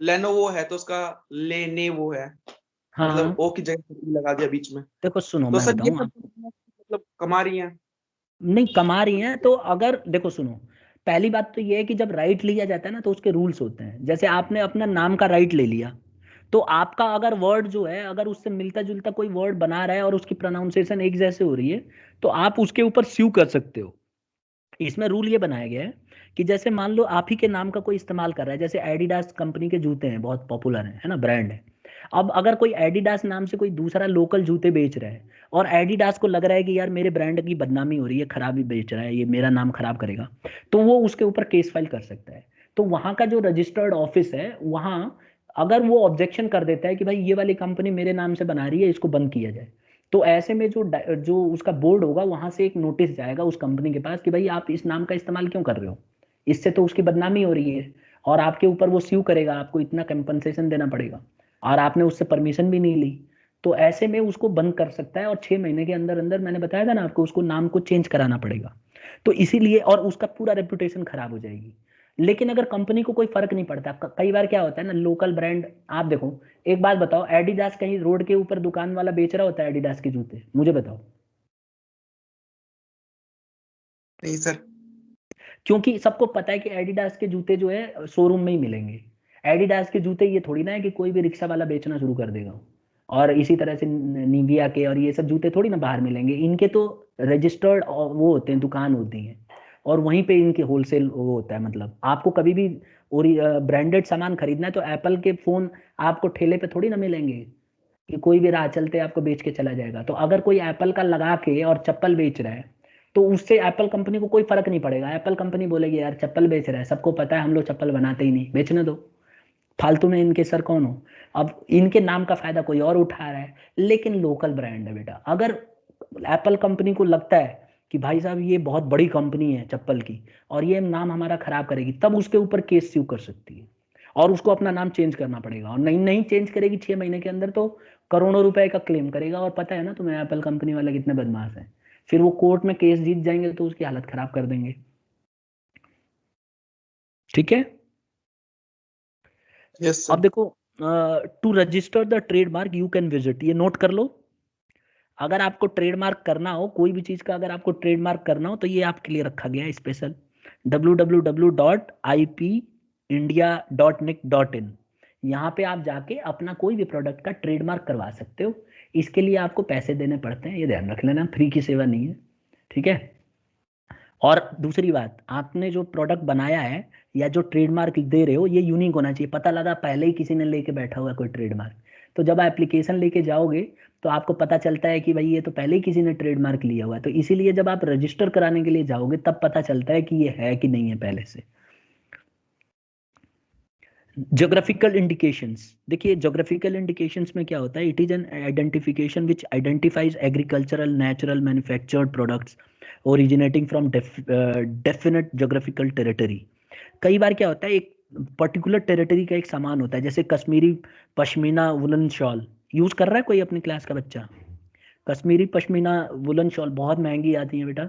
लेनोवो है तो उसका लेनेवो है, मतलब हाँ, ओ की जगह E लगा दिया बीच में। देखो सुनो तो मैं सर ये बताऊं सब आप। मतलब कमा रही हैं। नहीं कमा रही हैं तो अगर देखो सुनो, पहली बात तो ये है कि जब राइट लिया जाता है ना तो उसके रूल्स होते हैं। जैसे आपने अपना नाम का राइट ले लिया, तो आपका अगर वर्ड जो है अगर उससे मिलता जुलता कोई वर्ड बना रहा है और उसकी प्रोनाउंसिएशन एक जैसे हो रही है, तो आप उसके ऊपर स्यू कर सकते हो। इसमें रूल ये बनाया गया है कि जैसे मान लो आप ही के नाम का कोई इस्तेमाल कर रहा है, जैसे एडिडास कंपनी के जूते हैं, बहुत पॉपुलर है ना, ब्रांड है। अब अगर कोई एडिडास नाम से कोई दूसरा लोकल जूते बेच रहा है और एडिडास को लग रहा है कि यार मेरे ब्रांड की बदनामी हो रही है, खराबी बेच रहा है, ये मेरा नाम खराब करेगा, तो वो उसके ऊपर केस फाइल कर सकता है। तो वहां का जो रजिस्टर्ड ऑफिस है वहां, अगर वो ऑब्जेक्शन कर देता है कि भाई ये वाली कंपनी मेरे नाम से बना रही है, इसको बंद किया जाए, तो ऐसे में जो जो उसका बोर्ड होगा वहां से एक नोटिस जाएगा उस कंपनी के पास कि भाई आप इस नाम का इस्तेमाल क्यों कर रहे हो, इससे तो उसकी बदनामी हो रही है, और आपके ऊपर वो स्यू करेगा, आपको इतना कंपनसेशन देना पड़ेगा, और आपने उससे परमिशन भी नहीं ली। तो ऐसे में उसको बंद कर सकता है, और 6 महीने के अंदर अंदर, मैंने बताया था ना आपको, उसको नाम को चेंज कराना पड़ेगा। तो इसीलिए, और उसका पूरा रेपुटेशन खराब हो जाएगी। लेकिन अगर कंपनी को कोई फर्क नहीं पड़ता, कई बार क्या होता है ना, लोकल ब्रांड, आप देखो, एक बात बताओ, एडिडास कहीं रोड के ऊपर दुकान वाला बेच रहा होता है एडिडास के जूते? मुझे बताओ। नहीं सर। क्योंकि सबको पता है कि एडिडास के जूते जो है शोरूम में ही मिलेंगे। एडिडास के जूते ये थोड़ी ना है कि कोई भी रिक्शा वाला बेचना शुरू कर देगा। और इसी तरह से निविया के और ये सब जूते थोड़ी ना बाहर मिलेंगे, इनके तो रजिस्टर्ड वो होते हैं, दुकान होती है, और वहीं पे इनके होलसेल वो होता है। मतलब आपको कभी भी ब्रांडेड सामान खरीदना है तो एप्पल के फोन आपको ठेले पे थोड़ी ना मिलेंगे कि कोई भी राह चलते आपको बेच के चला जाएगा। तो अगर कोई एप्पल का लगा के और चप्पल बेच रहा है तो उससे एप्पल कंपनी को कोई फर्क नहीं पड़ेगा। एप्पल कंपनी बोलेगी यार चप्पल बेच रहा है, सबको पता है, हम लोग चप्पल बनाते ही नहीं, बेचने दो, फालतू में इनके सर कौन हो। अब इनके नाम का फायदा कोई और उठा रहा है। लेकिन लोकल ब्रांड है बेटा, अगर एप्पल कंपनी को लगता है कि भाई साहब ये बहुत बड़ी कंपनी है चप्पल की और ये नाम हमारा खराब करेगी, तब उसके ऊपर केस स्यू कर सकती है, और उसको अपना नाम चेंज करना पड़ेगा। और नहीं नहीं चेंज करेगी 6 महीने के अंदर तो करोड़ों रुपए का क्लेम करेगा। और पता है ना तुम्हें एप्पल कंपनी वाले कितने बदमाश हैं, फिर वो कोर्ट में केस जीत जाएंगे तो उसकी हालत खराब कर देंगे। ठीक है, यस अब सर। देखो, to register the trademark you can visit, ये नोट कर लो। अगर आपको ट्रेडमार्क करना हो कोई भी चीज का, अगर आपको ट्रेडमार्क करना हो तो ये आपके लिए रखा गया है स्पेशल, www.ip india.nic.in, यहाँ पे आप जाके अपना कोई भी प्रोडक्ट का ट्रेडमार्क करवा सकते हो। इसके लिए आपको पैसे देने पड़ते हैं, ये ध्यान रख लेना, फ्री की सेवा नहीं है, ठीक है। और दूसरी बात, आपने जो प्रोडक्ट बनाया है या जो ट्रेडमार्क दे रहे हो ये यूनिक होना चाहिए। पता लगा पहले ही किसी ने लेके बैठा हुआ कोई ट्रेडमार्क, तो जब एप्लीकेशन लेके जाओगे तो आपको पता चलता है कि भाई ये तो पहले ही किसी ने ट्रेडमार्क लिया हुआ है। तो इसीलिए जब आप रजिस्टर कराने के लिए जाओगे तब पता चलता है कि ये है कि नहीं है पहले से। ज्योग्राफिकल इंडिकेशंस, देखिए ज्योग्राफिकल इंडिकेशंस में क्या होता है, it is an identification which identifies agricultural natural manufactured products originating from definite geographical territory. कई बार क्या होता है, एक पर्टिकुलर टेरिटरी का एक सामान होता है, जैसे Kashmiri pashmina woollen shawl use कर रहा है कोई अपनी क्लास का बच्चा? कश्मीरी पश्मीना वुलन शॉल बहुत महंगी आती है बेटा,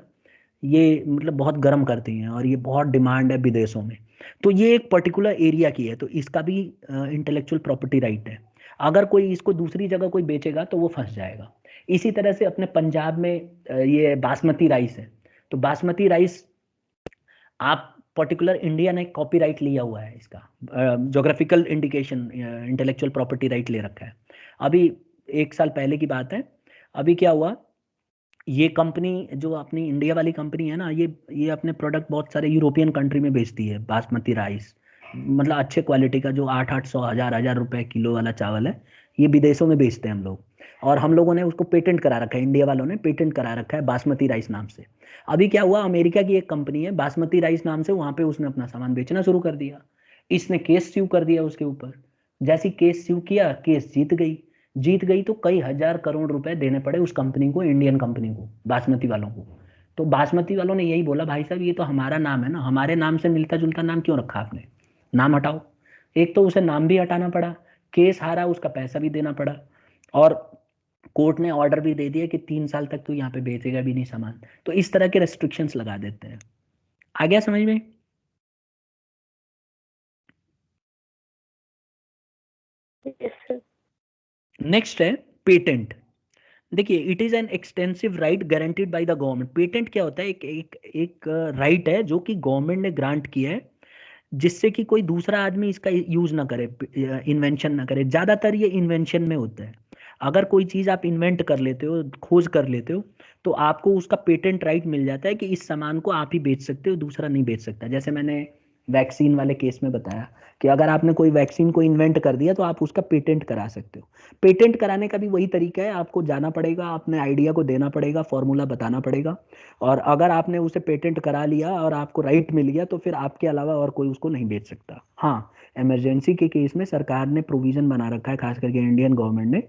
ये मतलब बहुत गर्म करती हैं और ये बहुत डिमांड है विदेशों में। तो ये एक पर्टिकुलर एरिया की है, तो इसका भी इंटेलेक्चुअल प्रॉपर्टी राइट है। अगर कोई इसको दूसरी जगह कोई बेचेगा तो वो फंस जाएगा। इसी तरह से अपने पंजाब में ये बासमती राइस है, तो बासमती राइस आप पर्टिकुलर इंडिया ने कॉपीराइट लिया हुआ है, इसका geographical indication intellectual property right ले रखा है। अभी 1 साल पहले की बात है, अभी क्या हुआ, ये कंपनी जो अपनी इंडिया वाली कंपनी है ना, ये अपने प्रोडक्ट बहुत सारे यूरोपियन कंट्री में बेचती है। बासमती राइस मतलब अच्छे क्वालिटी का, जो 800 1000 रुपए किलो वाला चावल है, ये विदेशों में बेचते हैं हम लोग। और हम लोगों ने उसको पेटेंट करा रखा है, इंडिया वालों ने पेटेंट करा रखा है बासमती राइस नाम से। अभी क्या हुआ, अमेरिका की एक कंपनी है बासमती राइस नाम से, वहां पे उसने अपना सामान बेचना शुरू कर दिया। इसने केस स्यू कर दिया उसके ऊपर। जैसी केस स्यू किया, केस जीत गई तो कई हजार करोड़ रुपए देने पड़े उस कंपनी को, इंडियन कंपनी को, बासमती वालों को। तो बासमती वालों ने यही बोला, भाई साहब ये तो हमारा नाम है ना, हमारे नाम से मिलता जुलता नाम क्यों रखा आपने, नाम हटाओ। एक तो उसे नाम भी हटाना पड़ा, केस हारा, उसका पैसा भी देना पड़ा, और कोर्ट ने ऑर्डर भी दे दिया कि 3 साल तक तो यहाँ पे बेचेगा भी नहीं सामान। तो इस तरह के रेस्ट्रिक्शंस लगा देते हैं। आ गया समझ में? Yes, sir. नेक्स्ट है पेटेंट। देखिए, it is an extensive right guaranteed bye the government. Patent क्या होता है, एक राइट है जो कि गवर्नमेंट ने ग्रांट किया है, जिससे कि कोई दूसरा आदमी इसका यूज ना करे, इन्वेंशन ना करे। ज्यादातर ये इन्वेंशन में होता है। अगर कोई चीज आप इन्वेंट कर लेते हो, खोज कर लेते हो, तो आपको उसका पेटेंट राइट मिल जाता है कि इस सामान को आप ही बेच सकते हो, दूसरा नहीं बेच सकता। जैसे मैंने वैक्सीन वाले केस में बताया कि अगर आपने कोई वैक्सीन को इन्वेंट कर दिया तो आप उसका पेटेंट करा सकते हो। पेटेंट कराने का भी वही तरीका है, आपको जाना पड़ेगा, अपने आइडिया को देना पड़ेगा, फॉर्मूला बताना पड़ेगा, और अगर आपने उसे पेटेंट करा लिया और आपको राइट मिल गया तो फिर आपके अलावा और कोई उसको नहीं बेच सकता। हाँ, इमरजेंसी के केस में सरकार ने प्रोविजन बना रखा है, खास करके इंडियन गवर्नमेंट ने,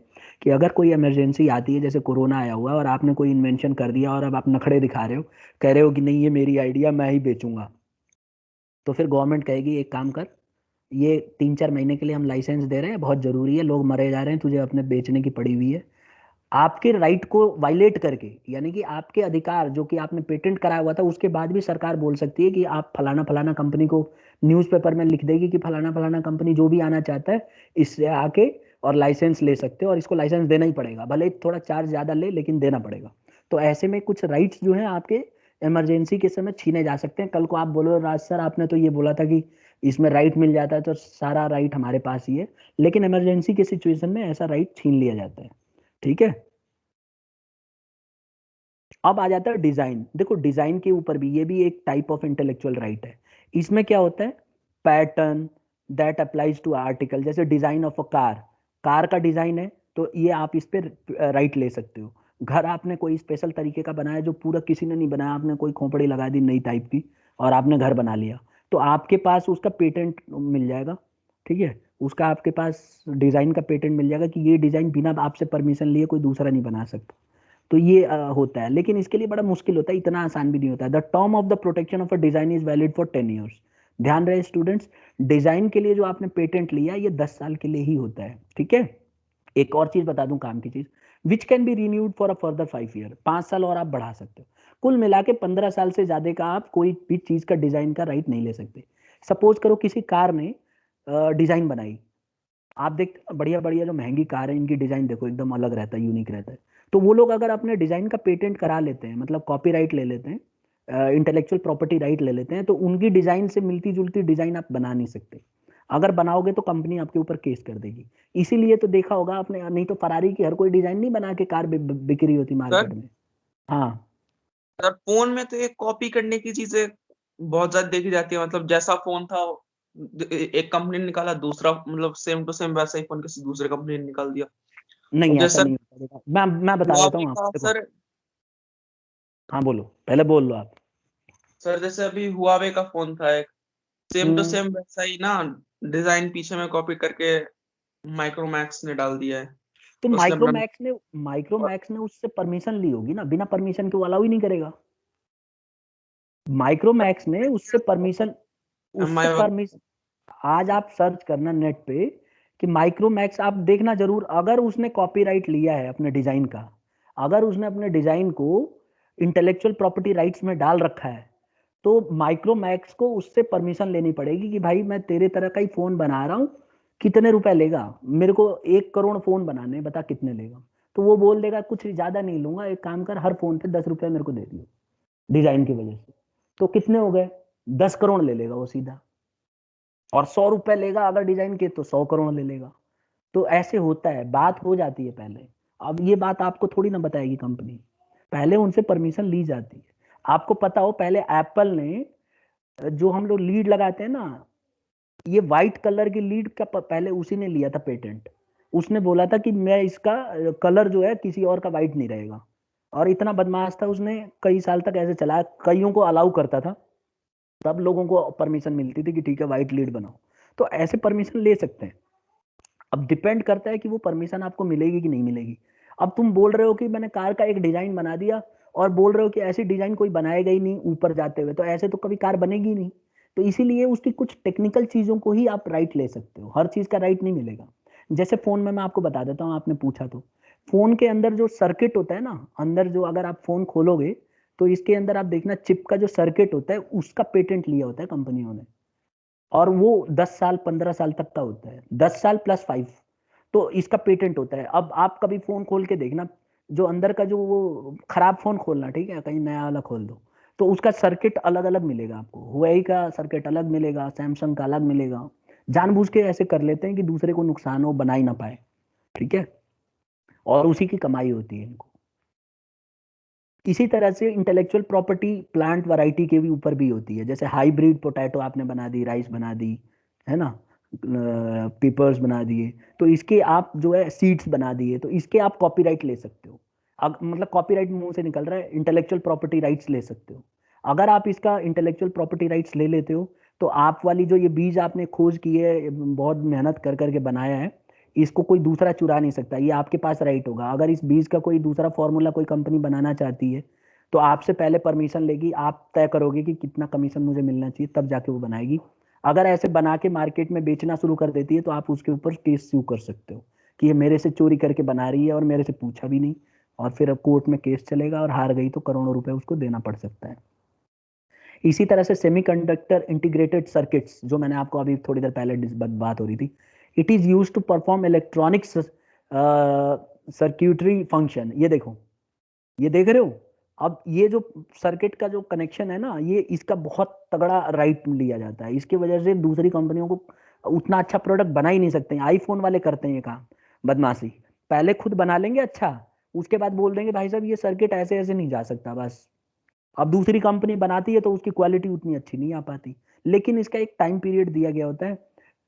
कि अगर कोई इमरजेंसी आती है, जैसे कोरोना आया हुआ और आपने कोई इन्वेंशन कर दिया और अब आप नखड़े दिखा रहे हो, कह रहे हो कि नहीं ये मेरी आइडिया, मैं ही बेचूंगा, तो फिर गवर्नमेंट कहेगी एक काम कर, ये 3-4 महीने के लिए हम लाइसेंस दे रहे हैं, बहुत जरूरी है, लोग मरे जा रहे हैं, तुझे अपने बेचने की पड़ी हुई है। आपके राइट को वायलेट करके, यानी कि आपके अधिकार जो कि आपने पेटेंट कराया हुआ था, उसके बाद भी सरकार बोल सकती है कि आप फलाना फलाना कंपनी को, न्यूज़पेपर में लिख देगी कि फलाना फलाना कंपनी जो भी आना चाहता है इससे आके और लाइसेंस ले सकते हो, और इसको लाइसेंस देना ही पड़ेगा, भले थोड़ा चार्ज ज्यादा ले लेकिन देना पड़ेगा। तो ऐसे में कुछ राइट्स जो है आपके इमरजेंसी के समय छीने जा सकते हैं। कल को आप बोलो राज सर आपने तो ये बोला था कि इसमें राइट मिल जाता है, तो सारा राइट हमारे पास ही है, लेकिन इमरजेंसी के सिचुएशन में ऐसा राइट छीन लिया जाता है। ठीक है, अब आ जाता है डिजाइन। देखो डिजाइन के ऊपर भी, ये भी एक टाइप ऑफ इंटेलेक्चुअल राइट है। इसमें क्या होता है, pattern that applies to article, जैसे design of a car, car का डिजाइन है तो ये आप इस पे राइट ले सकते हो। घर आपने कोई स्पेशल तरीके का बनाया जो पूरा किसी ने नहीं बनाया, आपने कोई खोपड़ी लगा दी नई टाइप की और आपने घर बना लिया, तो आपके पास उसका पेटेंट मिल जाएगा। ठीक है, उसका आपके पास डिजाइन का पेटेंट मिल जाएगा कि ये डिजाइन बिना आपसे परमिशन लिए कोई दूसरा नहीं बना सकता। तो ये होता है, लेकिन इसके लिए बड़ा मुश्किल होता है, इतना आसान भी नहीं होता है। The term of the protection of a design is valid for 10 years. ध्यान रहे स्टूडेंट्स, डिजाइन के लिए जो आपने पेटेंट लिया ये 10 साल के लिए ही होता है। ठीक है, एक और चीज बता दूं काम की चीज, which can be renewed for a further 5 year, 5 साल और आप बढ़ा सकते हो। कुल मिला के 15 साल से ज्यादा का आप कोई भी चीज का डिजाइन का राइट नहीं ले सकते। सपोज करो किसी कार ने डिजाइन बनाई, आप देख बढ़िया बढ़िया जो महंगी कार है इनकी डिजाइन देखो एकदम अलग रहता है, यूनिक रहता है। तो वो लोग अगर अपने डिजाइन का पेटेंट करा लेते हैं, मतलब कॉपीराइट ले लेते हैं, इंटेलेक्चुअल प्रॉपर्टी राइट ले लेते हैं तो उनकी डिजाइन से मिलती जुलती डिजाइन आप बना नहीं सकते। अगर बनाओगे तो कंपनी आपके ऊपर केस कर देगी। इसीलिए तो देखा होगा आपने, नहीं तो फरारी की हर कोई डिजाइन नहीं बना के कार बिक्री होती मार्केट में। हाँ सर फोन में तो एक कॉपी करने की चीजें बहुत ज्यादा देखी जाती है, मतलब जैसा फोन था एक कंपनी ने निकाला, दूसरा मतलब सेम टू सेम वैसा ही फोन किसी दूसरे कंपनी ने निकाल दिया। नहीं, अब ऐसा जैसे नहीं होता। देखो, मैं बता देता हुआवे हूँ का आपको, देखो। सर हाँ बोलो, पहले बोल लो आप। सर जैसे अभी हुआवे का फोन था एक, सेम टू हम्म, सेम वैसा ही ना, डिजाइन पीछे में कॉपी करके माइक्रोमैक्स ने डाल दिया है। तो उसने अपना माइक्रोमैक्स ने उससे परमिशन ली होगी ना, बिना परमिशन के वो अलाउ ही नहीं करेगा। माइक्रोमैक्स ने उससे परमिशन आज आप सर्च करना नेट पे कि माइक्रोमैक्स, आप देखना जरूर, अगर उसने कॉपीराइट लिया है अपने डिजाइन का, अगर उसने अपने डिजाइन को इंटेलेक्चुअल प्रॉपर्टी राइट्स में डाल रखा है, तो माइक्रोमैक्स को उससे परमिशन लेनी पड़ेगी कि भाई मैं तेरे तरह का ही फोन बना रहा हूँ, कितने रुपए लेगा, मेरे को 1 करोड़ फोन बनाने, बता कितने लेगा। तो वो बोल देगा कुछ ज्यादा नहीं लूंगा, एक काम कर, हर फोन पे 10 रुपए मेरे को दे दियो डिजाइन की वजह से। तो कितने हो गए, 10 करोड़ ले लेगा वो सीधा। और 100 रुपए लेगा अगर डिजाइन के, तो 100 करोड़ ले लेगा। तो ऐसे होता है, बात हो जाती है पहले। अब ये बात आपको थोड़ी ना बताएगी कंपनी, पहले उनसे परमिशन ली जाती है। आपको पता हो, पहले एप्पल ने, जो हम लोग लीड लगाते हैं ना, ये व्हाइट कलर की लीड का पहले उसी ने लिया था पेटेंट। उसने बोला था कि मैं इसका कलर जो है किसी और का व्हाइट नहीं रहेगा। और इतना बदमाश था, उसने कई साल तक ऐसे चलाया, कईयों को अलाउ करता था, तब लोगों को परमिशन मिलती थी कि ठीक है व्हाइट लीड बनाओ। तो ऐसे परमिशन ले सकते हैं। अब डिपेंड करता है कि वो परमिशन आपको मिलेगी कि नहीं मिलेगी। अब तुम बोल रहे हो कि मैंने कार का एक डिजाइन बना दिया, और बोल रहे हो कि ऐसी डिजाइन कोई बनाएगा ही नहीं ऊपर जाते हुए, तो ऐसे तो कभी कार बनेगी नहीं। तो इसीलिए उसकी कुछ टेक्निकल चीजों को ही आप राइट ले सकते हो, हर चीज का राइट नहीं मिलेगा। जैसे फोन में मैं आपको बता देता हूँ, आपने पूछा तो, फोन के अंदर जो सर्किट होता है ना, अंदर जो, अगर आप फोन खोलोगे तो इसके अंदर आप देखना, चिप का जो सर्किट होता है उसका पेटेंट लिया होता है कंपनियों ने। और वो 10 साल 15 साल तक का होता है, 10 साल प्लस 5। तो इसका पेटेंट होता है। अब आप कभी फोन खोल के देखना, जो अंदर का जो वो खराब फोन खोलना, ठीक है, कहीं नया वाला खोल दो, तो उसका सर्किट अलग अलग मिलेगा आपको, हुआई का सर्किट अलग मिलेगा, सैमसंग का अलग मिलेगा। जानबूझ के ऐसे कर लेते हैं कि दूसरे को नुकसान हो, बना ही ना पाए, ठीक है, और उसी की कमाई होती है इनको। इसी तरह से इंटेलेक्चुअल प्रॉपर्टी प्लांट वैरायटी के भी ऊपर भी होती है। जैसे हाइब्रिड पोटैटो आपने बना दी, राइस बना दी, है ना, पेपर्स बना दिए, तो इसके आप जो है सीड्स बना दिए, तो इसके आप कॉपीराइट ले सकते हो। मतलब कॉपीराइट मुंह से निकल रहा है, इंटेलेक्चुअल प्रॉपर्टी राइट्स ले सकते हो। अगर आप इसका इंटेलेक्चुअल प्रॉपर्टी राइट्स ले लेते हो, तो आप वाली जो ये बीज आपने खोज की है, बहुत मेहनत कर करके बनाया है, इसको कोई दूसरा चुरा नहीं सकता, ये आपके पास राइट होगा। अगर इस बीज का कोई दूसरा फॉर्मूला कोई कंपनी बनाना चाहती है, तो आपसे पहले परमिशन लेगी, आप तय करोगे कि कितना कमीशन मुझे मिलना चाहिए, तब जाके वो बनाएगी। अगर ऐसे बना के मार्केट में बेचना शुरू कर देती है, तो आप उसके ऊपर केस सू कर सकते हो कि ये मेरे से चोरी करके बना रही है और मेरे से पूछा भी नहीं, और फिर अब कोर्ट में केस चलेगा, और हार गई तो करोड़ों रुपए उसको देना पड़ सकता है। इसी तरह से सेमीकंडक्टर इंटीग्रेटेड सर्किट्स, जो मैंने आपको अभी थोड़ी देर पहले बात हो रही थी, it is use to perform electronics circuitry function. ये देखो, ये देख रहे हो, अब ये जो सर्किट का जो कनेक्शन है ना, ये इसका बहुत तगड़ा राइट लिया जाता है। इसकी वजह से दूसरी कंपनियों को उतना अच्छा प्रोडक्ट बना ही नहीं सकते हैं। आईफोन वाले करते हैं ये काम, बदमाशी, पहले खुद बना लेंगे अच्छा, उसके बाद बोल देंगे भाई साहब ये सर्किट ऐसे ऐसे नहीं जा सकता, बस। अब दूसरी कंपनी बनाती है तो उसकी क्वालिटी उतनी अच्छी नहीं आ पाती, लेकिन इसका एक टाइम पीरियड दिया गया होता है।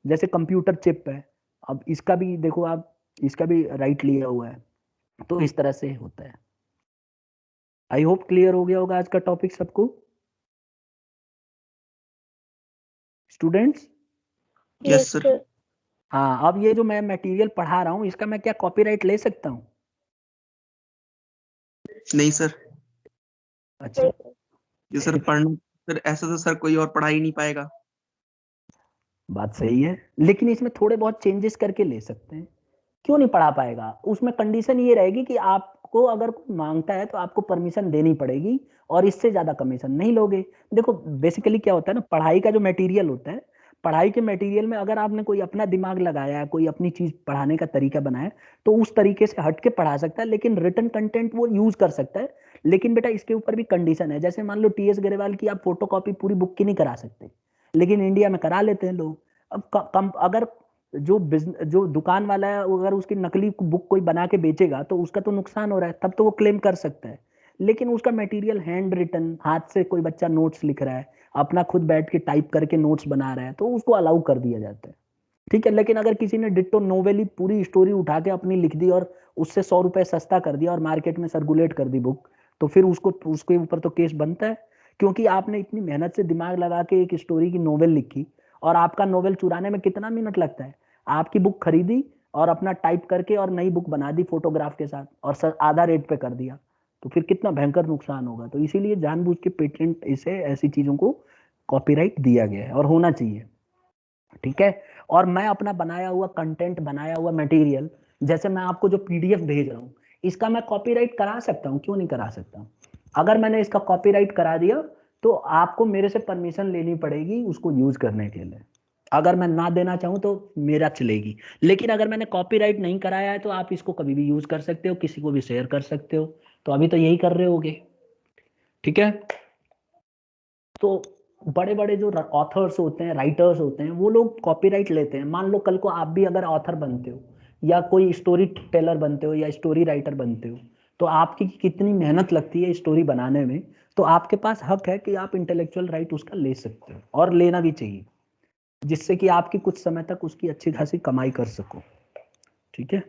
जैसे कंप्यूटर चिप है, अब इसका भी देखो आप, इसका भी राइट लिया हुआ है। तो इस तरह से होता है। आई होप क्लियर हो गया होगा आज का टॉपिक सबको, स्टूडेंट्स। Yes sir. हाँ, अब ये जो मैं मटेरियल पढ़ा रहा हूँ, इसका मैं क्या कॉपीराइट ले सकता हूँ? नहीं सर, अच्छा, ये सर पढ़ना, सर ऐसा तो सर कोई और पढ़ा ही नहीं पाएगा। बात सही है, लेकिन इसमें थोड़े बहुत चेंजेस करके ले सकते हैं। क्यों नहीं पढ़ा पाएगा? उसमें कंडीशन ये रहेगी कि आपको अगर कोई मांगता है तो आपको परमिशन देनी पड़ेगी, और इससे ज्यादा कमीशन नहीं लोगे। देखो बेसिकली क्या होता है ना, पढ़ाई का जो मटेरियल होता है, पढ़ाई के मटेरियल में अगर आपने कोई अपना दिमाग लगाया है, कोई अपनी चीज पढ़ाने का तरीका बनाया, तो उस तरीके से हट के पढ़ा सकता है, लेकिन रिटन कंटेंट वो यूज कर सकता है। लेकिन बेटा इसके ऊपर भी कंडीशन है, जैसे मान लो टीएस ग्रेवाल की आप फोटोकॉपी पूरी बुक की नहीं करा सकते, लेकिन इंडिया में करा लेते हैं लोग। अब कम अगर जो दुकान वाला है अगर उसकी नकली बुक कोई बना के बेचेगा तो उसका तो नुकसान हो रहा है, तब तो वो क्लेम कर सकता है। लेकिन उसका मटेरियल हैंड रिटन, हाथ से कोई बच्चा नोट्स लिख रहा है, अपना खुद बैठ के टाइप करके नोट्स बना रहा है, तो उसको अलाउ कर दिया जाता है। ठीक है, लेकिन अगर किसी ने डिट्टो नोवेली पूरी स्टोरी उठा के अपनी लिख दी और उससे 100 रुपए सस्ता कर दिया और मार्केट में सर्कुलेट कर दी बुक, तो फिर उसको उसके ऊपर तो केस बनता है, क्योंकि आपने इतनी मेहनत से दिमाग लगा के एक स्टोरी की नोवेल लिखी, और आपका नोवेल चुराने में कितना मिनट लगता है। आपकी बुक खरीदी और अपना टाइप करके और नई बुक बना दी फोटोग्राफ के साथ और आधा रेट पे कर दिया, तो फिर कितना भयंकर नुकसान होगा। तो इसीलिए जानबूझ के पेटेंट इसे ऐसी चीजों को कॉपीराइट दिया गया है और होना चाहिए। ठीक है, और मैं अपना बनाया हुआ कंटेंट, बनाया हुआ मटेरियल, जैसे मैं आपको जो पीडीएफ भेज रहा हूँ, इसका मैं कॉपीराइट करा सकता हूँ, क्यों नहीं करा सकता हूँ। अगर मैंने इसका कॉपीराइट करा दिया तो आपको मेरे से परमिशन लेनी पड़ेगी उसको यूज करने के लिए। अगर मैं ना देना चाहूँ तो मेरा चलेगी, लेकिन अगर मैंने कॉपीराइट नहीं कराया है तो आप इसको कभी भी यूज कर सकते हो, किसी को भी शेयर कर सकते हो। तो अभी तो यही कर रहे होगे। ठीक है, तो बड़े बड़े जो ऑथर्स होते हैं, राइटर्स होते हैं, वो लोग कॉपीराइट लेते हैं। मान लो कल को आप भी अगर ऑथर बनते हो या कोई स्टोरी टेलर बनते हो या स्टोरी राइटर बनते हो, तो आपकी कितनी मेहनत लगती है स्टोरी बनाने में, तो आपके पास हक है कि आप इंटेलेक्चुअल राइट उसका ले सकते हो, और लेना भी चाहिए, जिससे कि आपकी कुछ समय तक उसकी अच्छी खासी कमाई कर सको। ठीक है,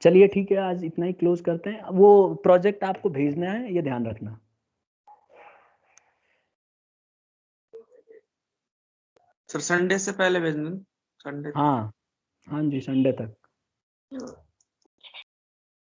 चलिए ठीक है, आज इतना ही क्लोज करते हैं। वो प्रोजेक्ट आपको भेजना है, ये ध्यान रखना। सर संडे से पहले भेज देना, संडे। हाँ हाँ जी, संडे तक।